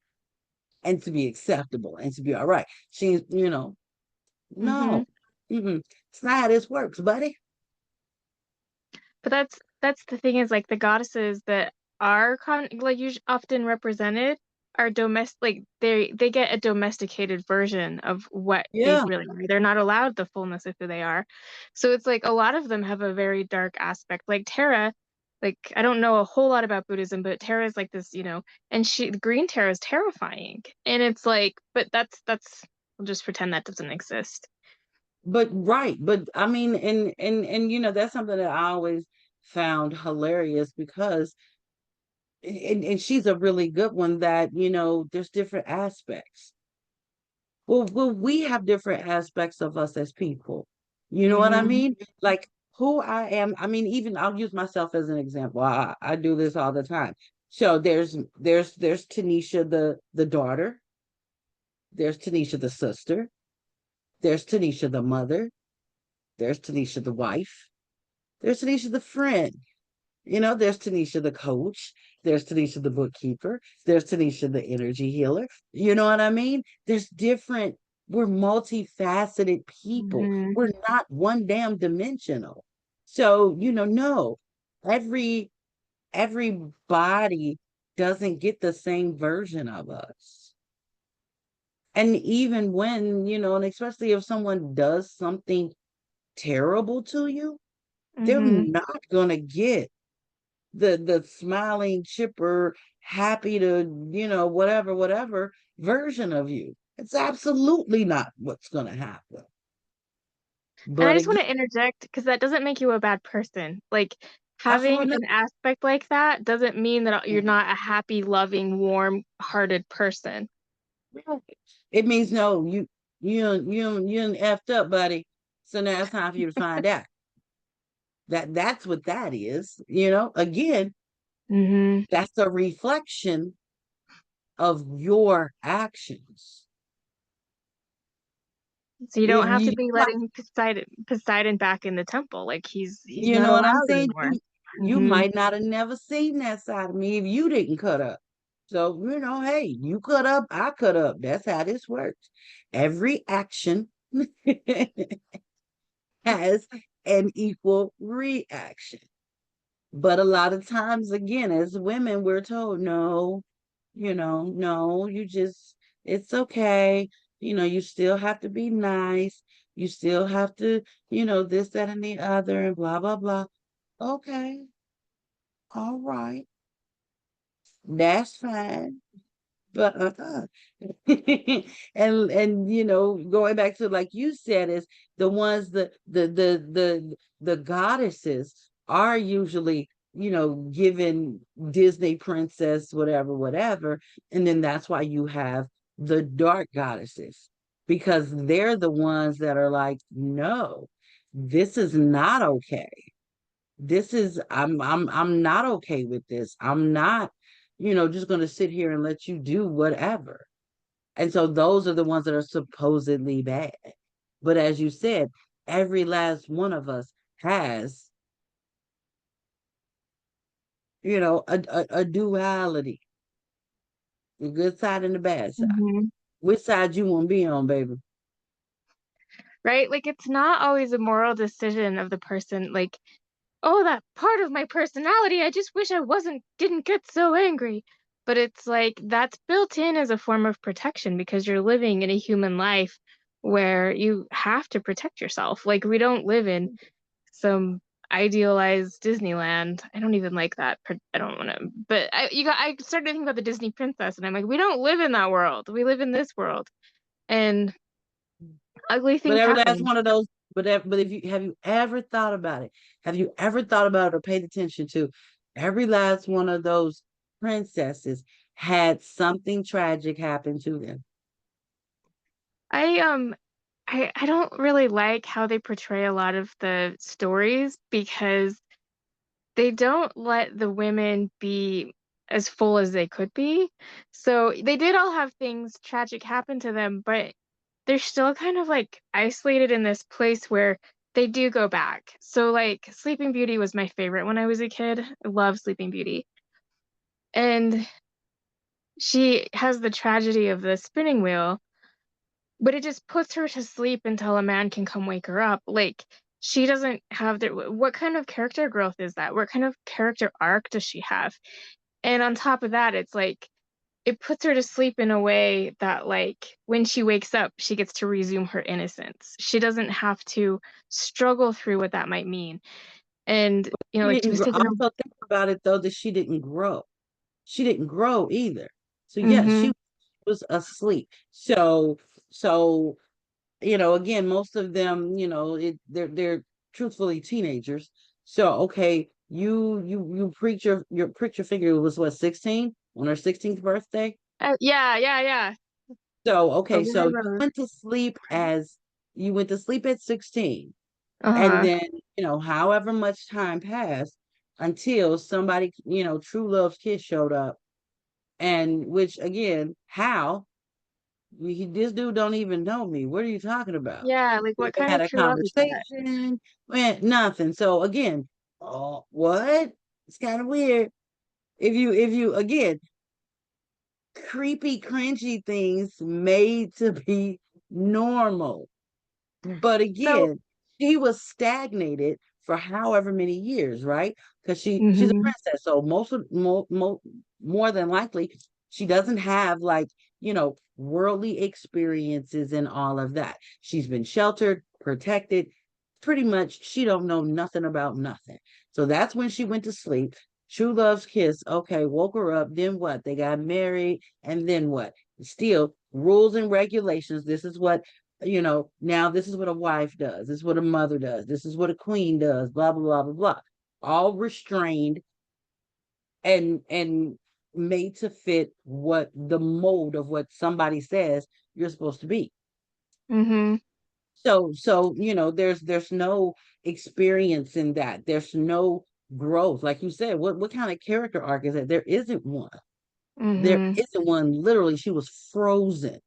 and to be acceptable and to be all right. hmm No, it's not how this works, buddy. But that's the thing is like the goddesses that are like usually often represented are domestic, like they get a domesticated version of what they Yeah, really are. They're not allowed the fullness of who they are. So it's like a lot of them have a very dark aspect. Like Tara, like I don't know a whole lot about Buddhism, but Tara is like this, and the green Tara is terrifying. And it's like, but that's we'll just pretend that doesn't exist. but right, but I mean, and that's something that I always found hilarious because, and she's a really good one that there's different aspects. Well, we have different aspects of us as people. You know what I Hmm. mean? Like who I am. I mean, even I'll use myself as an example. I do this all the time. So there's Tanisha the daughter. There's Tanisha the sister. There's Tanisha the mother. There's Tanisha the wife. There's Tanisha the friend. There's Tanisha the coach. There's Tanisha the bookkeeper. There's Tanisha the energy healer. You know what I mean? We're multifaceted people. Hmm. We're not one damn dimensional. So, no, every everybody doesn't get the same version of us. And even when, and especially if someone does something terrible to you, they're Hmm. not gonna get the smiling, chipper, happy to, whatever version of you. It's absolutely not what's gonna happen. And I But just want to again, interject because that doesn't make you a bad person. Like having absolutely an aspect like that doesn't mean that you're not. not a happy, loving, warm-hearted person. It means no, you done effed up, buddy. So now it's time for you to find out. That's what that is. Again, Hmm. that's a reflection of your actions. So you don't have to You, be might, letting Poseidon back in the temple. Like he's you not know what I'm allowed saying? anymore. You Hmm. might not have never seen that side of me if you didn't cut up. So, hey, you cut up, I cut up. That's how this works. Every action has an equal reaction. But a lot of times, again, as women, we're told, no, no, it's okay. You still have to be nice. You still have to, this, that, and the other, and blah, blah, blah. Okay, all right, that's fine. But and going back to like you said, is the ones the goddesses are usually given Disney princess whatever whatever, and then that's why you have the dark goddesses, because they're the ones that are like, no, this is not okay. I'm not okay with this. I'm not, just going to sit here and let you do whatever. And so those are the ones that are supposedly bad. But as you said, every last one of us has, a duality, the good side and the bad side. Mhm. Which side you want to be on, baby? Right? Like, it's not always a moral decision of the person, like, "Oh, that part of my personality, I just wish I didn't get so angry." But it's like, that's built in as a form of protection because you're living in a human life where you have to protect yourself. Like, we don't live in some idealized Disneyland. I don't even like that. I don't want to, but I started thinking about the Disney princess, and I'm like, we don't live in that world. We live in this world, and ugly But things every last happen. one of those, but if you have you ever thought about it? Have you ever thought about it or paid attention to every last one of those princesses had something tragic happen to them? I I don't really like how they portray a lot of the stories because they don't let the women be as full as they could be. So they did all have things tragic happen to them, but they're still kind of like isolated in this place where they do go back. So like Sleeping Beauty was my favorite when I was a kid. I love Sleeping Beauty. And she has the tragedy of the spinning wheel, but it just puts her to sleep until a man can come wake her up. Like she doesn't have what kind of character growth is that? What kind of character arc does she have? And on top of that, it's like it puts her to sleep in a way that like when she wakes up, she gets to resume her innocence. She doesn't have to struggle through what that might mean. And She like she didn't was grow. taking Also think about it though, that she didn't grow. She didn't grow either. So a yes, mm-hmm. she was asleep. So again, most of them, they're truthfully teenagers. So okay, you pricked your finger. It was what, 16 on her 16th birthday. Yeah, yeah, yeah. So The okay, so war rose. you went to sleep at 16, and Uh-huh. then however much time passed until somebody, true love's kid showed up, and which again, how this dude don't even know me. What are you talking about? Yeah, like We what kind had of a true love is that? conversation, went nothing. So again, oh, what? It's kind of weird. If you again, creepy, cringy things made to be normal. But So, again, she was stagnated for however many years, right? Because she's a mhm. princess, so more than likely she doesn't have like worldly experiences and all of that. She's been sheltered, protected. Pretty much, she don't know nothing about nothing. So that's when she went to sleep. True love's kiss. Okay, woke her up. Then what? They got married, and then what? Still rules and regulations. This is what now this is what a wife does. This is what a mother does. This is what a queen does. Blah, blah, blah, blah, blah. All restrained and made to fit what the mold of what somebody says you're supposed to be. Mhm. So there's no experience in that. There's no growth. Like you said, what kind of character arc is that? There isn't one. There Mhm. isn't one. Literally, she was frozen.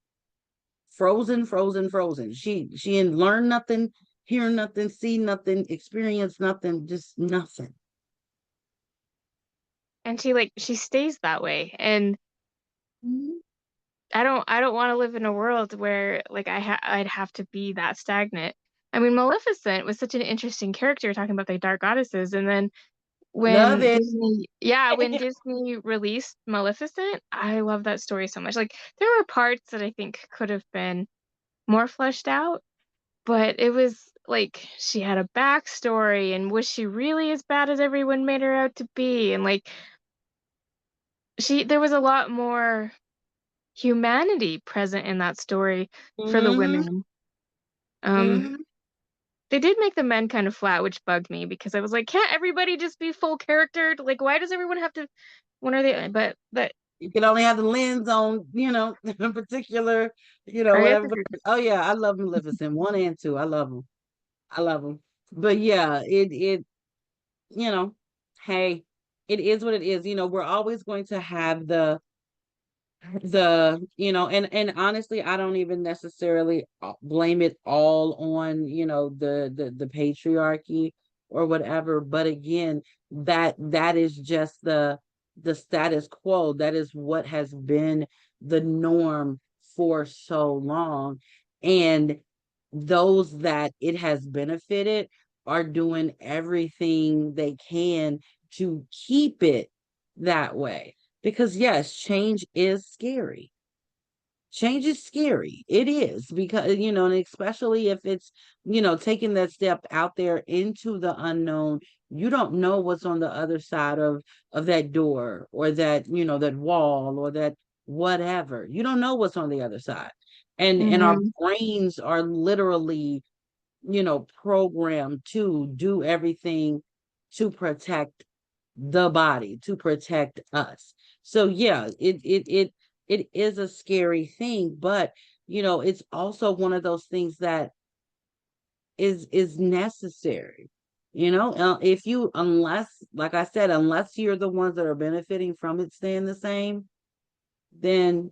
Frozen, frozen, frozen. She didn't learn nothing, hear nothing, see nothing, experience nothing, just nothing. And she stays that way. And Mhm. I don't want to live in a world where like I'd have to be that stagnant. I mean, Maleficent was such an interesting character talking about the dark goddesses, and then Love when it. when Disney released Maleficent, I love that story so much. Like, there were parts that I think could have been more fleshed out, but it was like she had a backstory, and was she really as bad as everyone made her out to be? And like she there was a lot more humanity present in that story for the Hmm. women. Um, Hmm. they did make the men kind of flat, which bugged me because I was like, can't everybody just be full charactered? Like, why does everyone have to? When are they? But You can only have the lens on, a particular, I guess whatever. if you're Oh yeah, I love Maleficent 1 and 2. I love them. I love them. But yeah, you know, hey, it is what it is. We're always going to have and honestly, I don't even necessarily blame it all on, the patriarchy or whatever. But again, that is just the status quo. That is what has been the norm for so long. And those that it has benefited are doing everything they can to keep it that way. Because yes, change is scary. Change is scary. It is because, and especially if it's, taking that step out there into the unknown, you don't know what's on the other side of that door or that, that wall or that whatever. You don't know what's on the other side. And our hmm brains are literally, programmed to do everything to protect the body, to protect us. So yeah, it is a scary thing, but it's also one of those things that is necessary. If you unless, like I said, unless you're the ones that are benefiting from it staying the same, then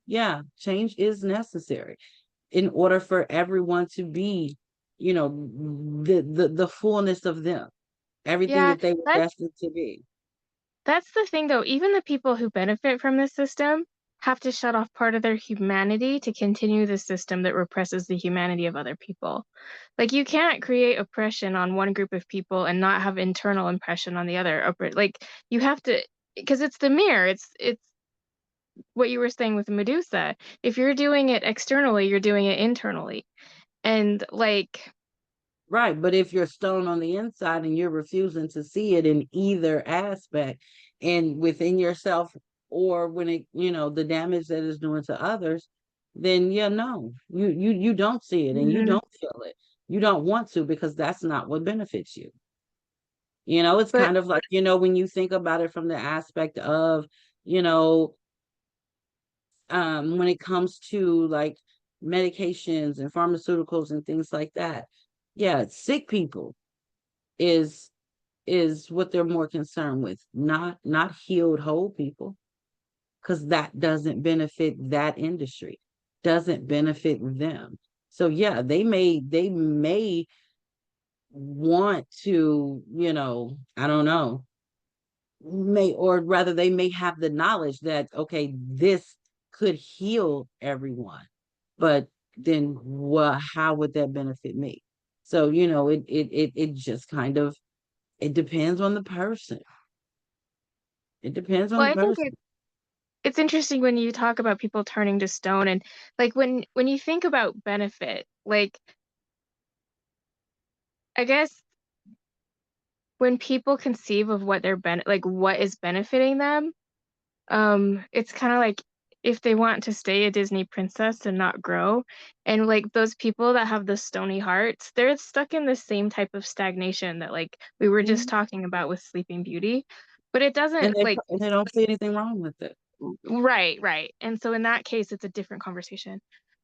yeah, change is necessary in order for everyone to be, the fullness of them, everything yeah, that they were destined to be. that's the thing though. Even the people who benefit from this system have to shut off part of their humanity to continue the system that represses the humanity of other people. Like, you can't create oppression on one group of people and not have internal oppression on the other. Like, you have to, because it's the mirror. It's what you were saying with Medusa. If you're doing it externally, you're doing it internally. And like, Right, but if you're stone on the inside and you're refusing to see it in either aspect and within yourself or when it, the damage that it's doing to others, then yeah, no, you don't see it and you mhm. don't feel it. You don't want to because that's not what benefits you. It's But kind of like, when you think about it from the aspect of, you know, when it comes to like medications and pharmaceuticals and things like that. Yeah, sick people is what they're more concerned with, not healed whole people, because that doesn't benefit that industry, doesn't benefit them. So yeah, they may want to, I don't know, may or rather they may have the knowledge that okay, this could heal everyone, but then how would that benefit me? So it just kind of, it depends on the person. It depends on well, the I think person. it's interesting when you talk about people turning to stone, and like when you think about benefit, like, I guess when people conceive of what like what is benefiting them, it's kind of like if they want to stay a Disney princess and not grow, and like those people that have the stony hearts, they're stuck in the same type of stagnation that like we were just Mhm. talking about with Sleeping Beauty. But it And doesn't they like and they don't see anything wrong with it. right. And so in that case, it's a different conversation.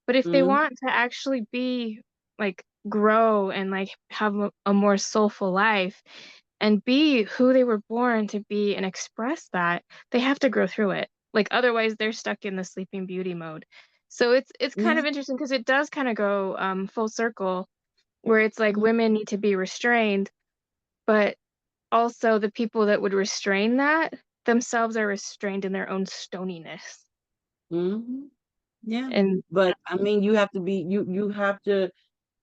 But if they Hmm. want to actually be like grow and like have a more soulful life and be who they were born to be and express that, they have to grow through it. Like, otherwise they're stuck in the Sleeping Beauty mode. So it's kind of Yeah. interesting because it does kind of go full circle, where it's like Hmm. women need to be restrained, but also the people that would restrain that themselves are restrained in their own stoniness. Hmm. Yeah. And But I mean, you have to be, you have to.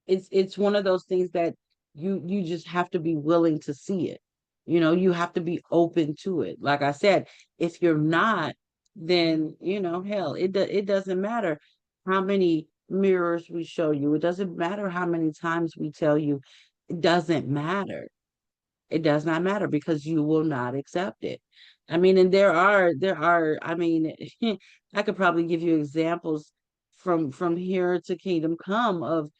it's one of those things that you just have to be willing to see it. You have to be open to it. Like I said, if you're not, then hell, it doesn't matter how many mirrors we show you. It doesn't matter how many times we tell you. It doesn't matter. It does not matter because you will not accept it. I mean, and there are, I mean, I could probably give you examples from here to kingdom come of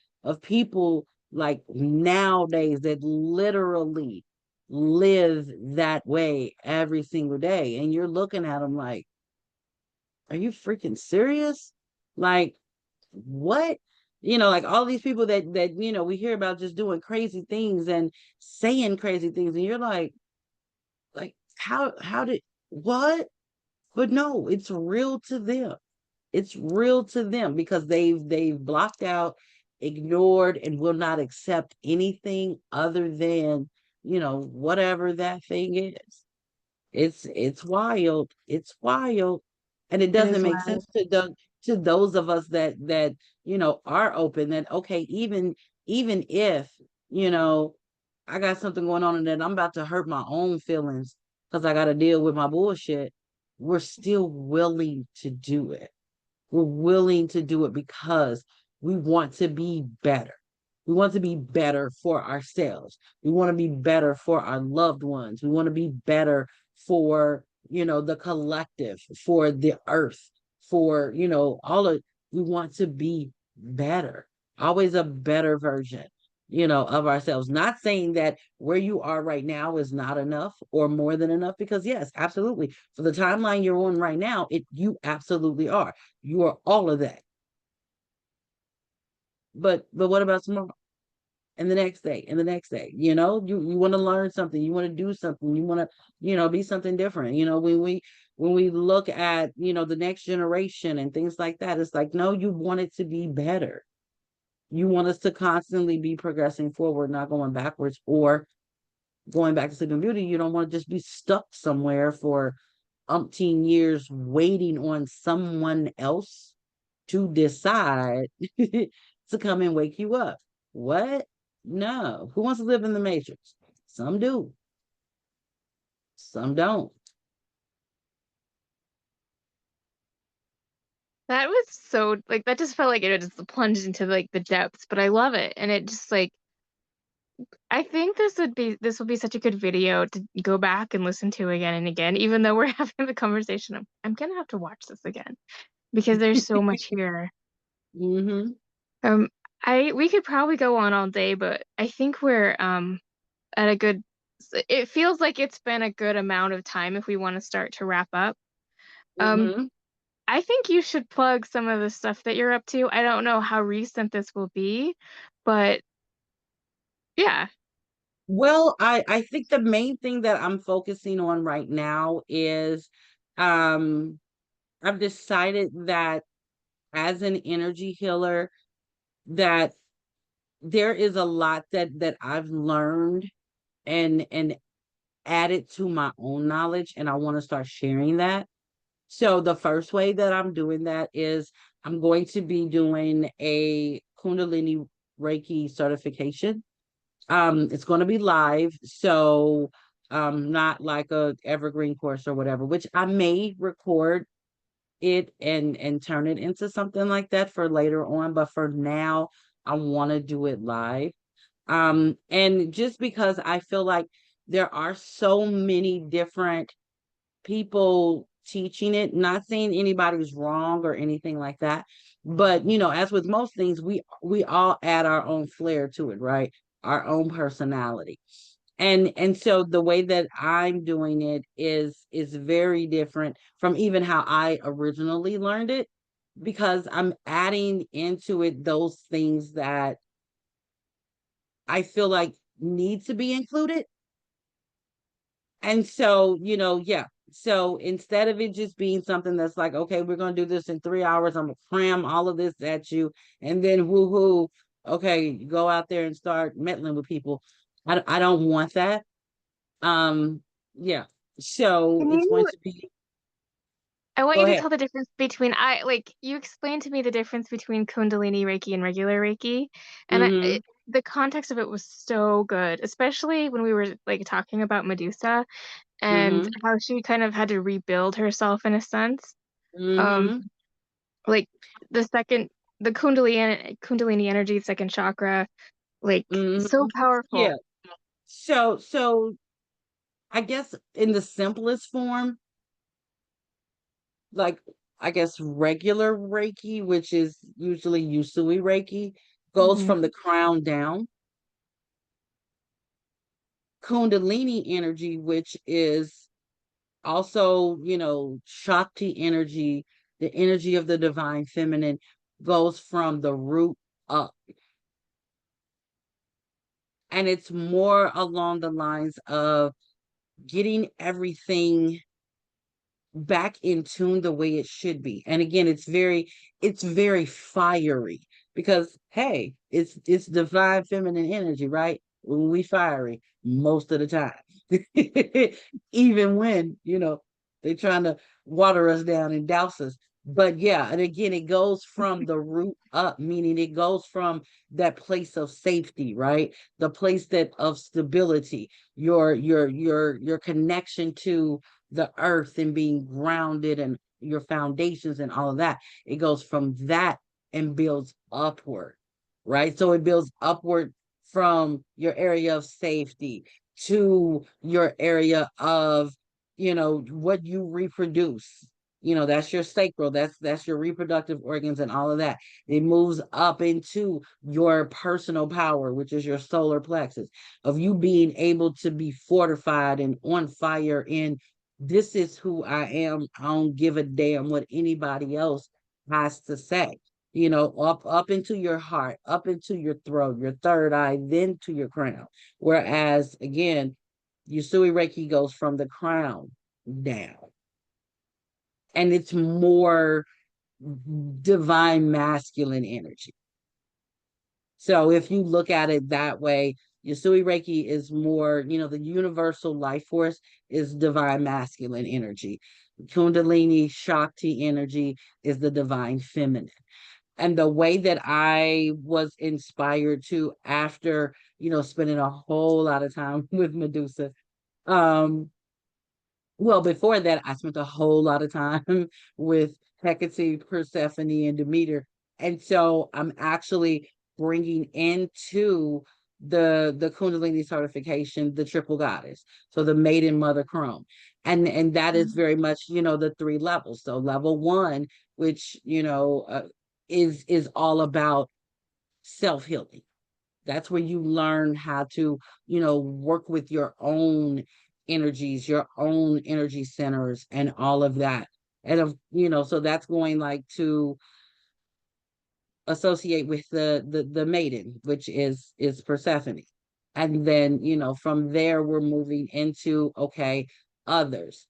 people like nowadays that literally live that way every single day. And you're looking at them like, are you freaking serious? Like, what? Like all these people that we hear about just doing crazy things and saying crazy things, and you're like how did what? But no, it's real to them. It's real to them because they've blocked out, ignored, and will not accept anything other than whatever that thing is. It's wild. It's wild. And it It doesn't is make wild. sense to those of us that are open, that okay, even if, you know, I got something going on and that I'm about to hurt my own feelings because I gotta deal with my bullshit, we're still willing to do it. We're willing to do it because we want to be better. We want to be better for ourselves. We want to be better for our loved ones. We want to be better for, the collective, for the earth, for, all of, we want to be better, always a better version, of ourselves. Not saying that where you are right now is not enough or more than enough, because yes, absolutely. For the timeline you're on right now, you absolutely are. You are all of that. But what about tomorrow? And the next day and the next day? You want to learn something, you want to do something, you want to, be something different. When we look at, the next generation and things like that, it's like, no, you want it to be better. You want us to constantly be progressing forward, not going backwards or going back to Sleeping Beauty. You don't want to just be stuck somewhere for umpteen years waiting on someone else to decide to come and wake you up. What? No. Who wants to live in the matrix? Some do, some don't. That was so like that just felt like it just plunged into like the depths, but I love it. And it just like I think this will be such a good video to go back and listen to again and again, even though we're having the conversation. I'm gonna have to watch this again because there's so much here. Mm-hmm. Um, we could probably go on all day, but I think we're at a good. It feels like it's been a good amount of time if we want to start to wrap up. Um, Mm-hmm. I think you should plug some of the stuff that you're up to. I don't know how recent this will be, but yeah. Well, I think the main thing that I'm focusing on right now is um I've decided that as an energy healer, that there is a lot that I've learned and added to my own knowledge, and I want to start sharing that. So the first way that I'm doing that is I'm going to be doing a Kundalini Reiki certification. It's going to be live, so not like a evergreen course or whatever, which I may record it and turn it into something like that for later on, but for now I want to do it live. And just because I feel like there are so many different people teaching it, not saying anybody's wrong or anything like that, but as with most things, we all add our own flair to it, right? Our own personality. And so the way that I'm doing it is very different from even how I originally learned it, because I'm adding into it those things that I feel like need to be included. And so, yeah. So instead of it just being something that's like, okay, we're going to do this in 3 hours, I'm going to cram all of this at you, and then woohoo, okay, go out there and start meddling with people. I don't want that. Um, yeah. So Can it's going you to be. I want Go you to ahead. tell the difference between you explained to me the difference between Kundalini Reiki and regular Reiki, and Mm-hmm. the context of it was so good, especially when we were like talking about Medusa and Mm-hmm. how she kind of had to rebuild herself in a sense. Um, Mm-hmm. like the second, the Kundalini energy, second chakra, like Mm-hmm. so powerful. Yeah. So I guess in the simplest form, like I guess regular Reiki, which is usually Usui Reiki, goes Hmm. from the crown down. Kundalini energy, which is also, Shakti energy, the energy of the divine feminine, goes from the root up. And it's more along the lines of getting everything back in tune the way it should be. And again, it's very fiery because hey, it's divine feminine energy, right? When we fiery most of the time. Even when, they're trying to water us down and douse us. But yeah, and again, it goes from the root up, meaning it goes from that place of safety, right? The place that of stability, your connection to the earth and being grounded and your foundations and all of that. It goes from that and builds upward, right? So it builds upward from your area of safety to your area of, what you reproduce. That's your sacral, that's your reproductive organs and all of that. It moves up into your personal power, which is your solar plexus, of you being able to be fortified and on fire in this is who I am. I don't give a damn what anybody else has to say. Up into your heart, up into your throat, your third eye, then to your crown. Whereas again, Yusui Reiki goes from the crown down. And it's more divine masculine energy. So if you look at it that way, Yasui Reiki is more, the universal life force is divine masculine energy. Kundalini Shakti energy is the divine feminine. And the way that I was inspired to after, spending a whole lot of time with Medusa, um, well, before that, I spent a whole lot of time with Hecate, Persephone, and Demeter. And so I'm actually bringing into the Kundalini certification, the triple goddess. So the maiden mother crone. And that is very much, the three levels. So level one, which, is all about self-healing. That's where you learn how to, work with your own energies, your own energy centers, and all of that. And so that's going like to associate with the maiden, which is Persephone. And then, from there we're moving into okay, others,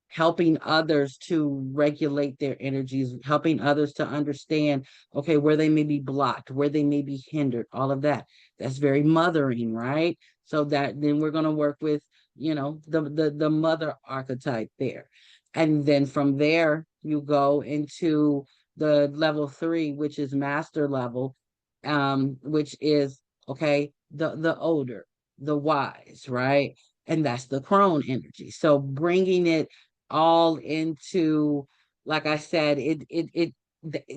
helping others to regulate their energies, helping others to understand, okay, where they may be blocked, where they may be hindered, all of that. That's very mothering, right? So that then we're going to work with, the mother archetype there. And then from there, you go into the level three, which is master level, which is, okay, the older, the wise, right? And that's the crone energy. So bringing it all into, like I said,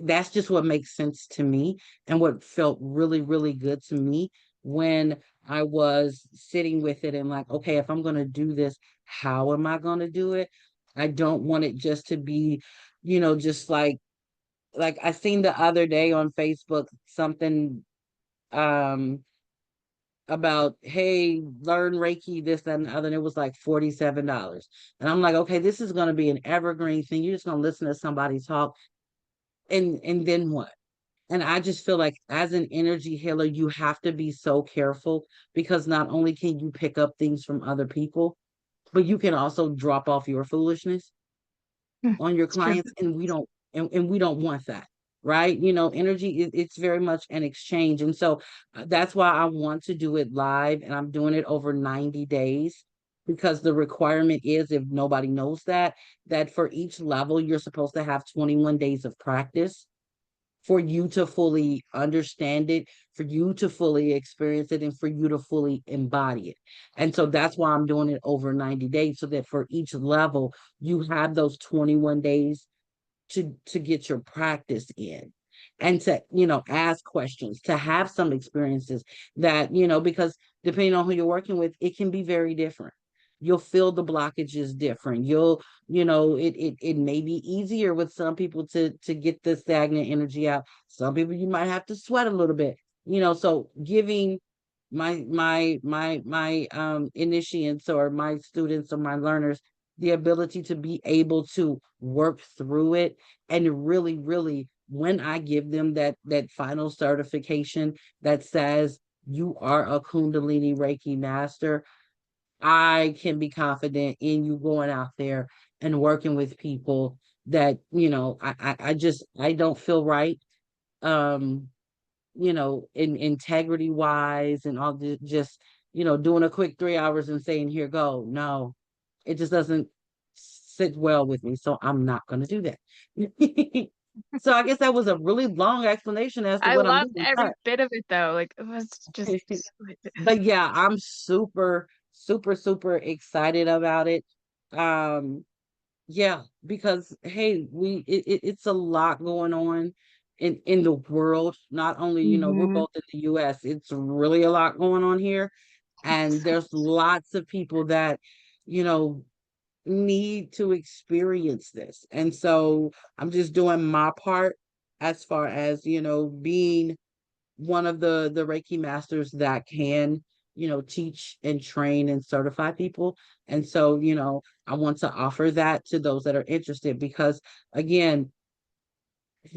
that's just what makes sense to me and what felt really really good to me when I was sitting with it and like, okay, if I'm going to do this, how am I going to do it? I don't want it just to be, just like I seen the other day on Facebook something um about, hey, learn Reiki, this, that, and the other, and it was like $47. And I'm like, okay, this is gonna be an evergreen thing. You're just gonna listen to somebody talk, and then what? And I just feel like as an energy healer, you have to be so careful because not only can you pick up things from other people, but you can also drop off your foolishness Hmm. on your It's true. clients, and we don't want that, right? Energy, it's very much an exchange. And so that's why I want to do it live, and I'm doing it over 90 days. because the requirement is, if nobody knows that, that for each level you're supposed to have 21 days of practice for you to fully understand it, for you to fully experience it, and for you to fully embody it. And so that's why I'm doing it over 90 days, so that for each level you have those 21 days to get your practice in, and to, ask questions, to have some experiences that, because depending on who you're working with, it can be very different. You'll feel the blockages different. It may be easier with some people to get the stagnant energy out. Some people you might have to sweat a little bit, so giving my initiates, or my students, or my learners, the ability to be able to work through it, and really, really, when I give them that final certification that says you are a Kundalini Reiki master, I can be confident in you going out there and working with people that, I don't feel right. Um, in integrity wise, and all the just, doing a quick 3 hours and saying, here go. No, it just doesn't sit well with me. So I'm not going to do that. So I guess that was a really long explanation as to I what I'm loved doing. every bit of it though. Like it was just But yeah, I'm super, super, super excited about it. Um, yeah, because hey, it's a lot going on in the world. Not only, we're Mhm. both in the US, it's really a lot going on here. And there's lots of people that, you know, need to experience this. And so I'm just doing my part as far as, being one of the Reiki masters that can, teach and train and certify people. And so, I want to offer that to those that are interested, because again,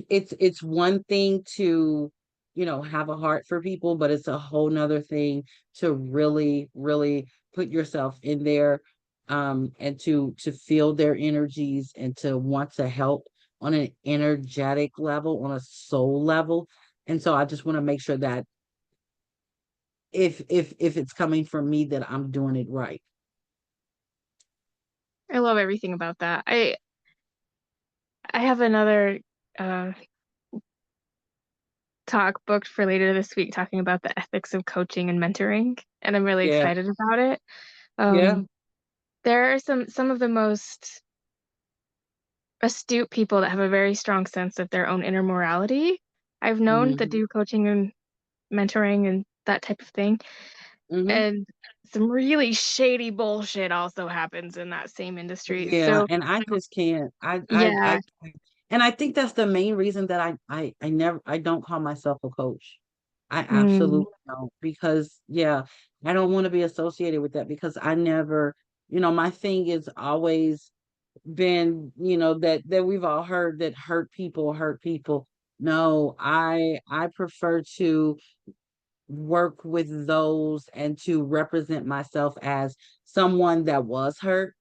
it's one thing to, have a heart for people, but it's a whole nother thing to really, really put yourself in there, and to feel their energies, and to want to help on an energetic level, on a soul level. And so I just want to make sure that if it's coming from me, that I'm doing it right. I love everything about that. I have another uh talk booked for later this week talking about the ethics of coaching and mentoring, and I'm really Yeah, excited about it. yeah. There are some of the most astute people that have a very strong sense of their own inner morality I've known that Hmm. do coaching and mentoring and that type of thing. Hmm. And some really shady bullshit also happens in that same industry. Yeah, So, and I just can't. yeah. And I think that's the main reason that I never, I don't call myself a coach. I Mm, absolutely don't, because yeah, I don't want to be associated with that, because I never, my thing is always been, that we've all heard, that hurt people hurt people. No, I prefer to work with those, and to represent myself as someone that was hurt,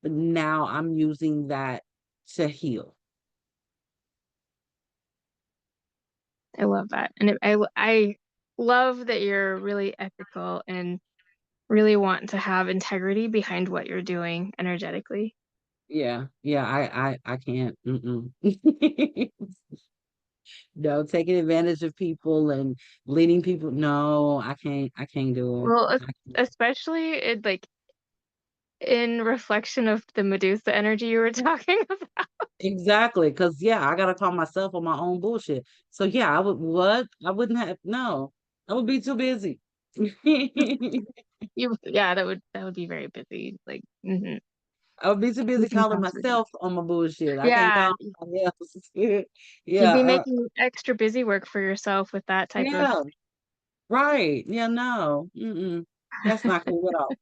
but now I'm using that to heal. I love that. And I love that you're really ethical and really want to have integrity behind what you're doing energetically. Yeah, yeah, I can't. Mm-mm. No, taking advantage of people and leading people. No, I can't do it. Well, I can't. especially in reflection of the Medusa energy you were talking about. Exactly, because yeah, I gotta call myself on my own bullshit. So yeah, I would what? I wouldn't have, no. I would be too busy. Yeah, that would be very busy. Like, I would be too busy keeping calling things busy. myself on my bullshit. I can't Yeah, call somebody else. you'd Yeah, be making extra busy work for yourself with that type of. yeah, right. Yeah, no. Mm-mm. That's not cool at all.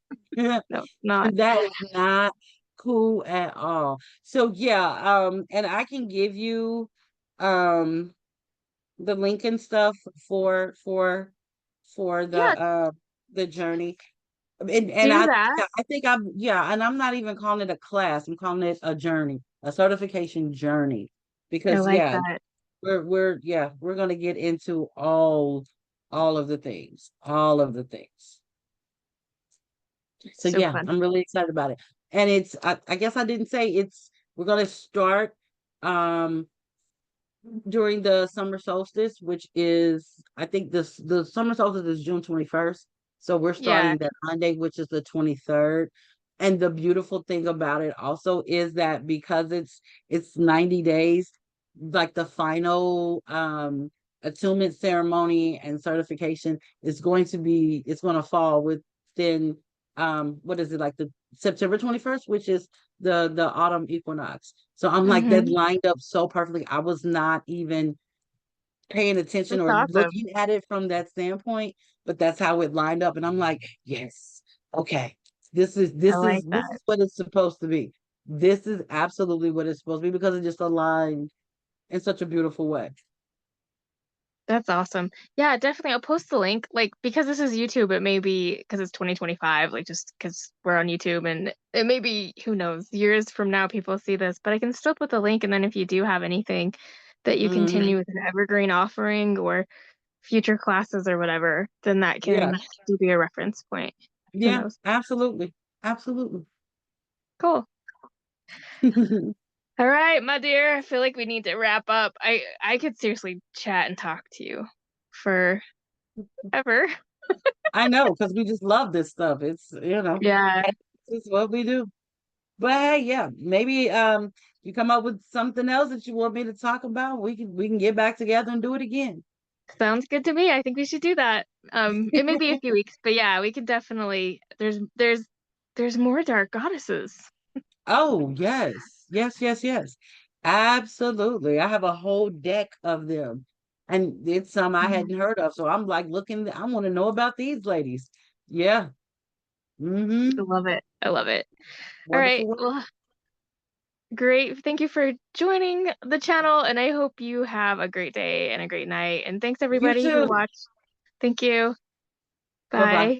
No, not. That is not cool at all. So yeah, and I can give you um the link and stuff for Yeah, the journey. And do I that. I think I'm, yeah, and I'm not even calling it a class. I'm calling it a journey, a certification journey. I Because like yeah, that. we're gonna get into all of the things, all of the things. So So yeah, fun. I'm really excited about it. And I guess I didn't say we're gonna start um during the summer solstice, which is I think the summer solstice is June 21st. So we're Yeah. starting that Monday, which is the 23rd. And the beautiful thing about it also is that because it's 90 days, like the final attunement ceremony and certification is it's going to fall within what is it, like the September 21st, which is the autumn equinox. So I'm like, that Hmm. lined up so perfectly. I was not even paying attention That's or awesome. looking at it from that standpoint, but that's how it lined up. And I'm like, yes, okay. This is I this is like this that. is what it's supposed to be. This is absolutely what it's supposed to be because it just aligned in such a beautiful way. That's awesome. Yeah, definitely. I'll post the link. Like, because this is YouTube, it may be because it's 2025, like just because we're on YouTube and it may be, who knows, years from now people see this, but I can still put the link. And then if you do have anything that you Hmm. continue with an evergreen offering or future classes or whatever, then that Yeah, can still be a reference point. Who yeah, knows? absolutely. Absolutely. Cool. All right, my dear. I feel like we need to wrap up. I could seriously chat and talk to you forever. I know, because we just love this stuff. It's Yeah. it's what we do. But hey, yeah, maybe you come up with something else that you want me to talk about. We can get back together and do it again. Sounds good to me. I think we should do that. It may be a few weeks, but yeah, we could definitely. There's more dark goddesses. Oh, yes. Yes, yes, yes. Absolutely. I have a whole deck of them. And it's some I Mhm. hadn't heard of. So I'm like looking, I want to know about these ladies. Yeah. I Mm-hmm. love it. I love it. All right. Wonderful work. Well, great. Thank you for joining the channel, and I hope you have a great day and a great night. And thanks You everybody who too. watched. Thank you. Bye-bye. Bye.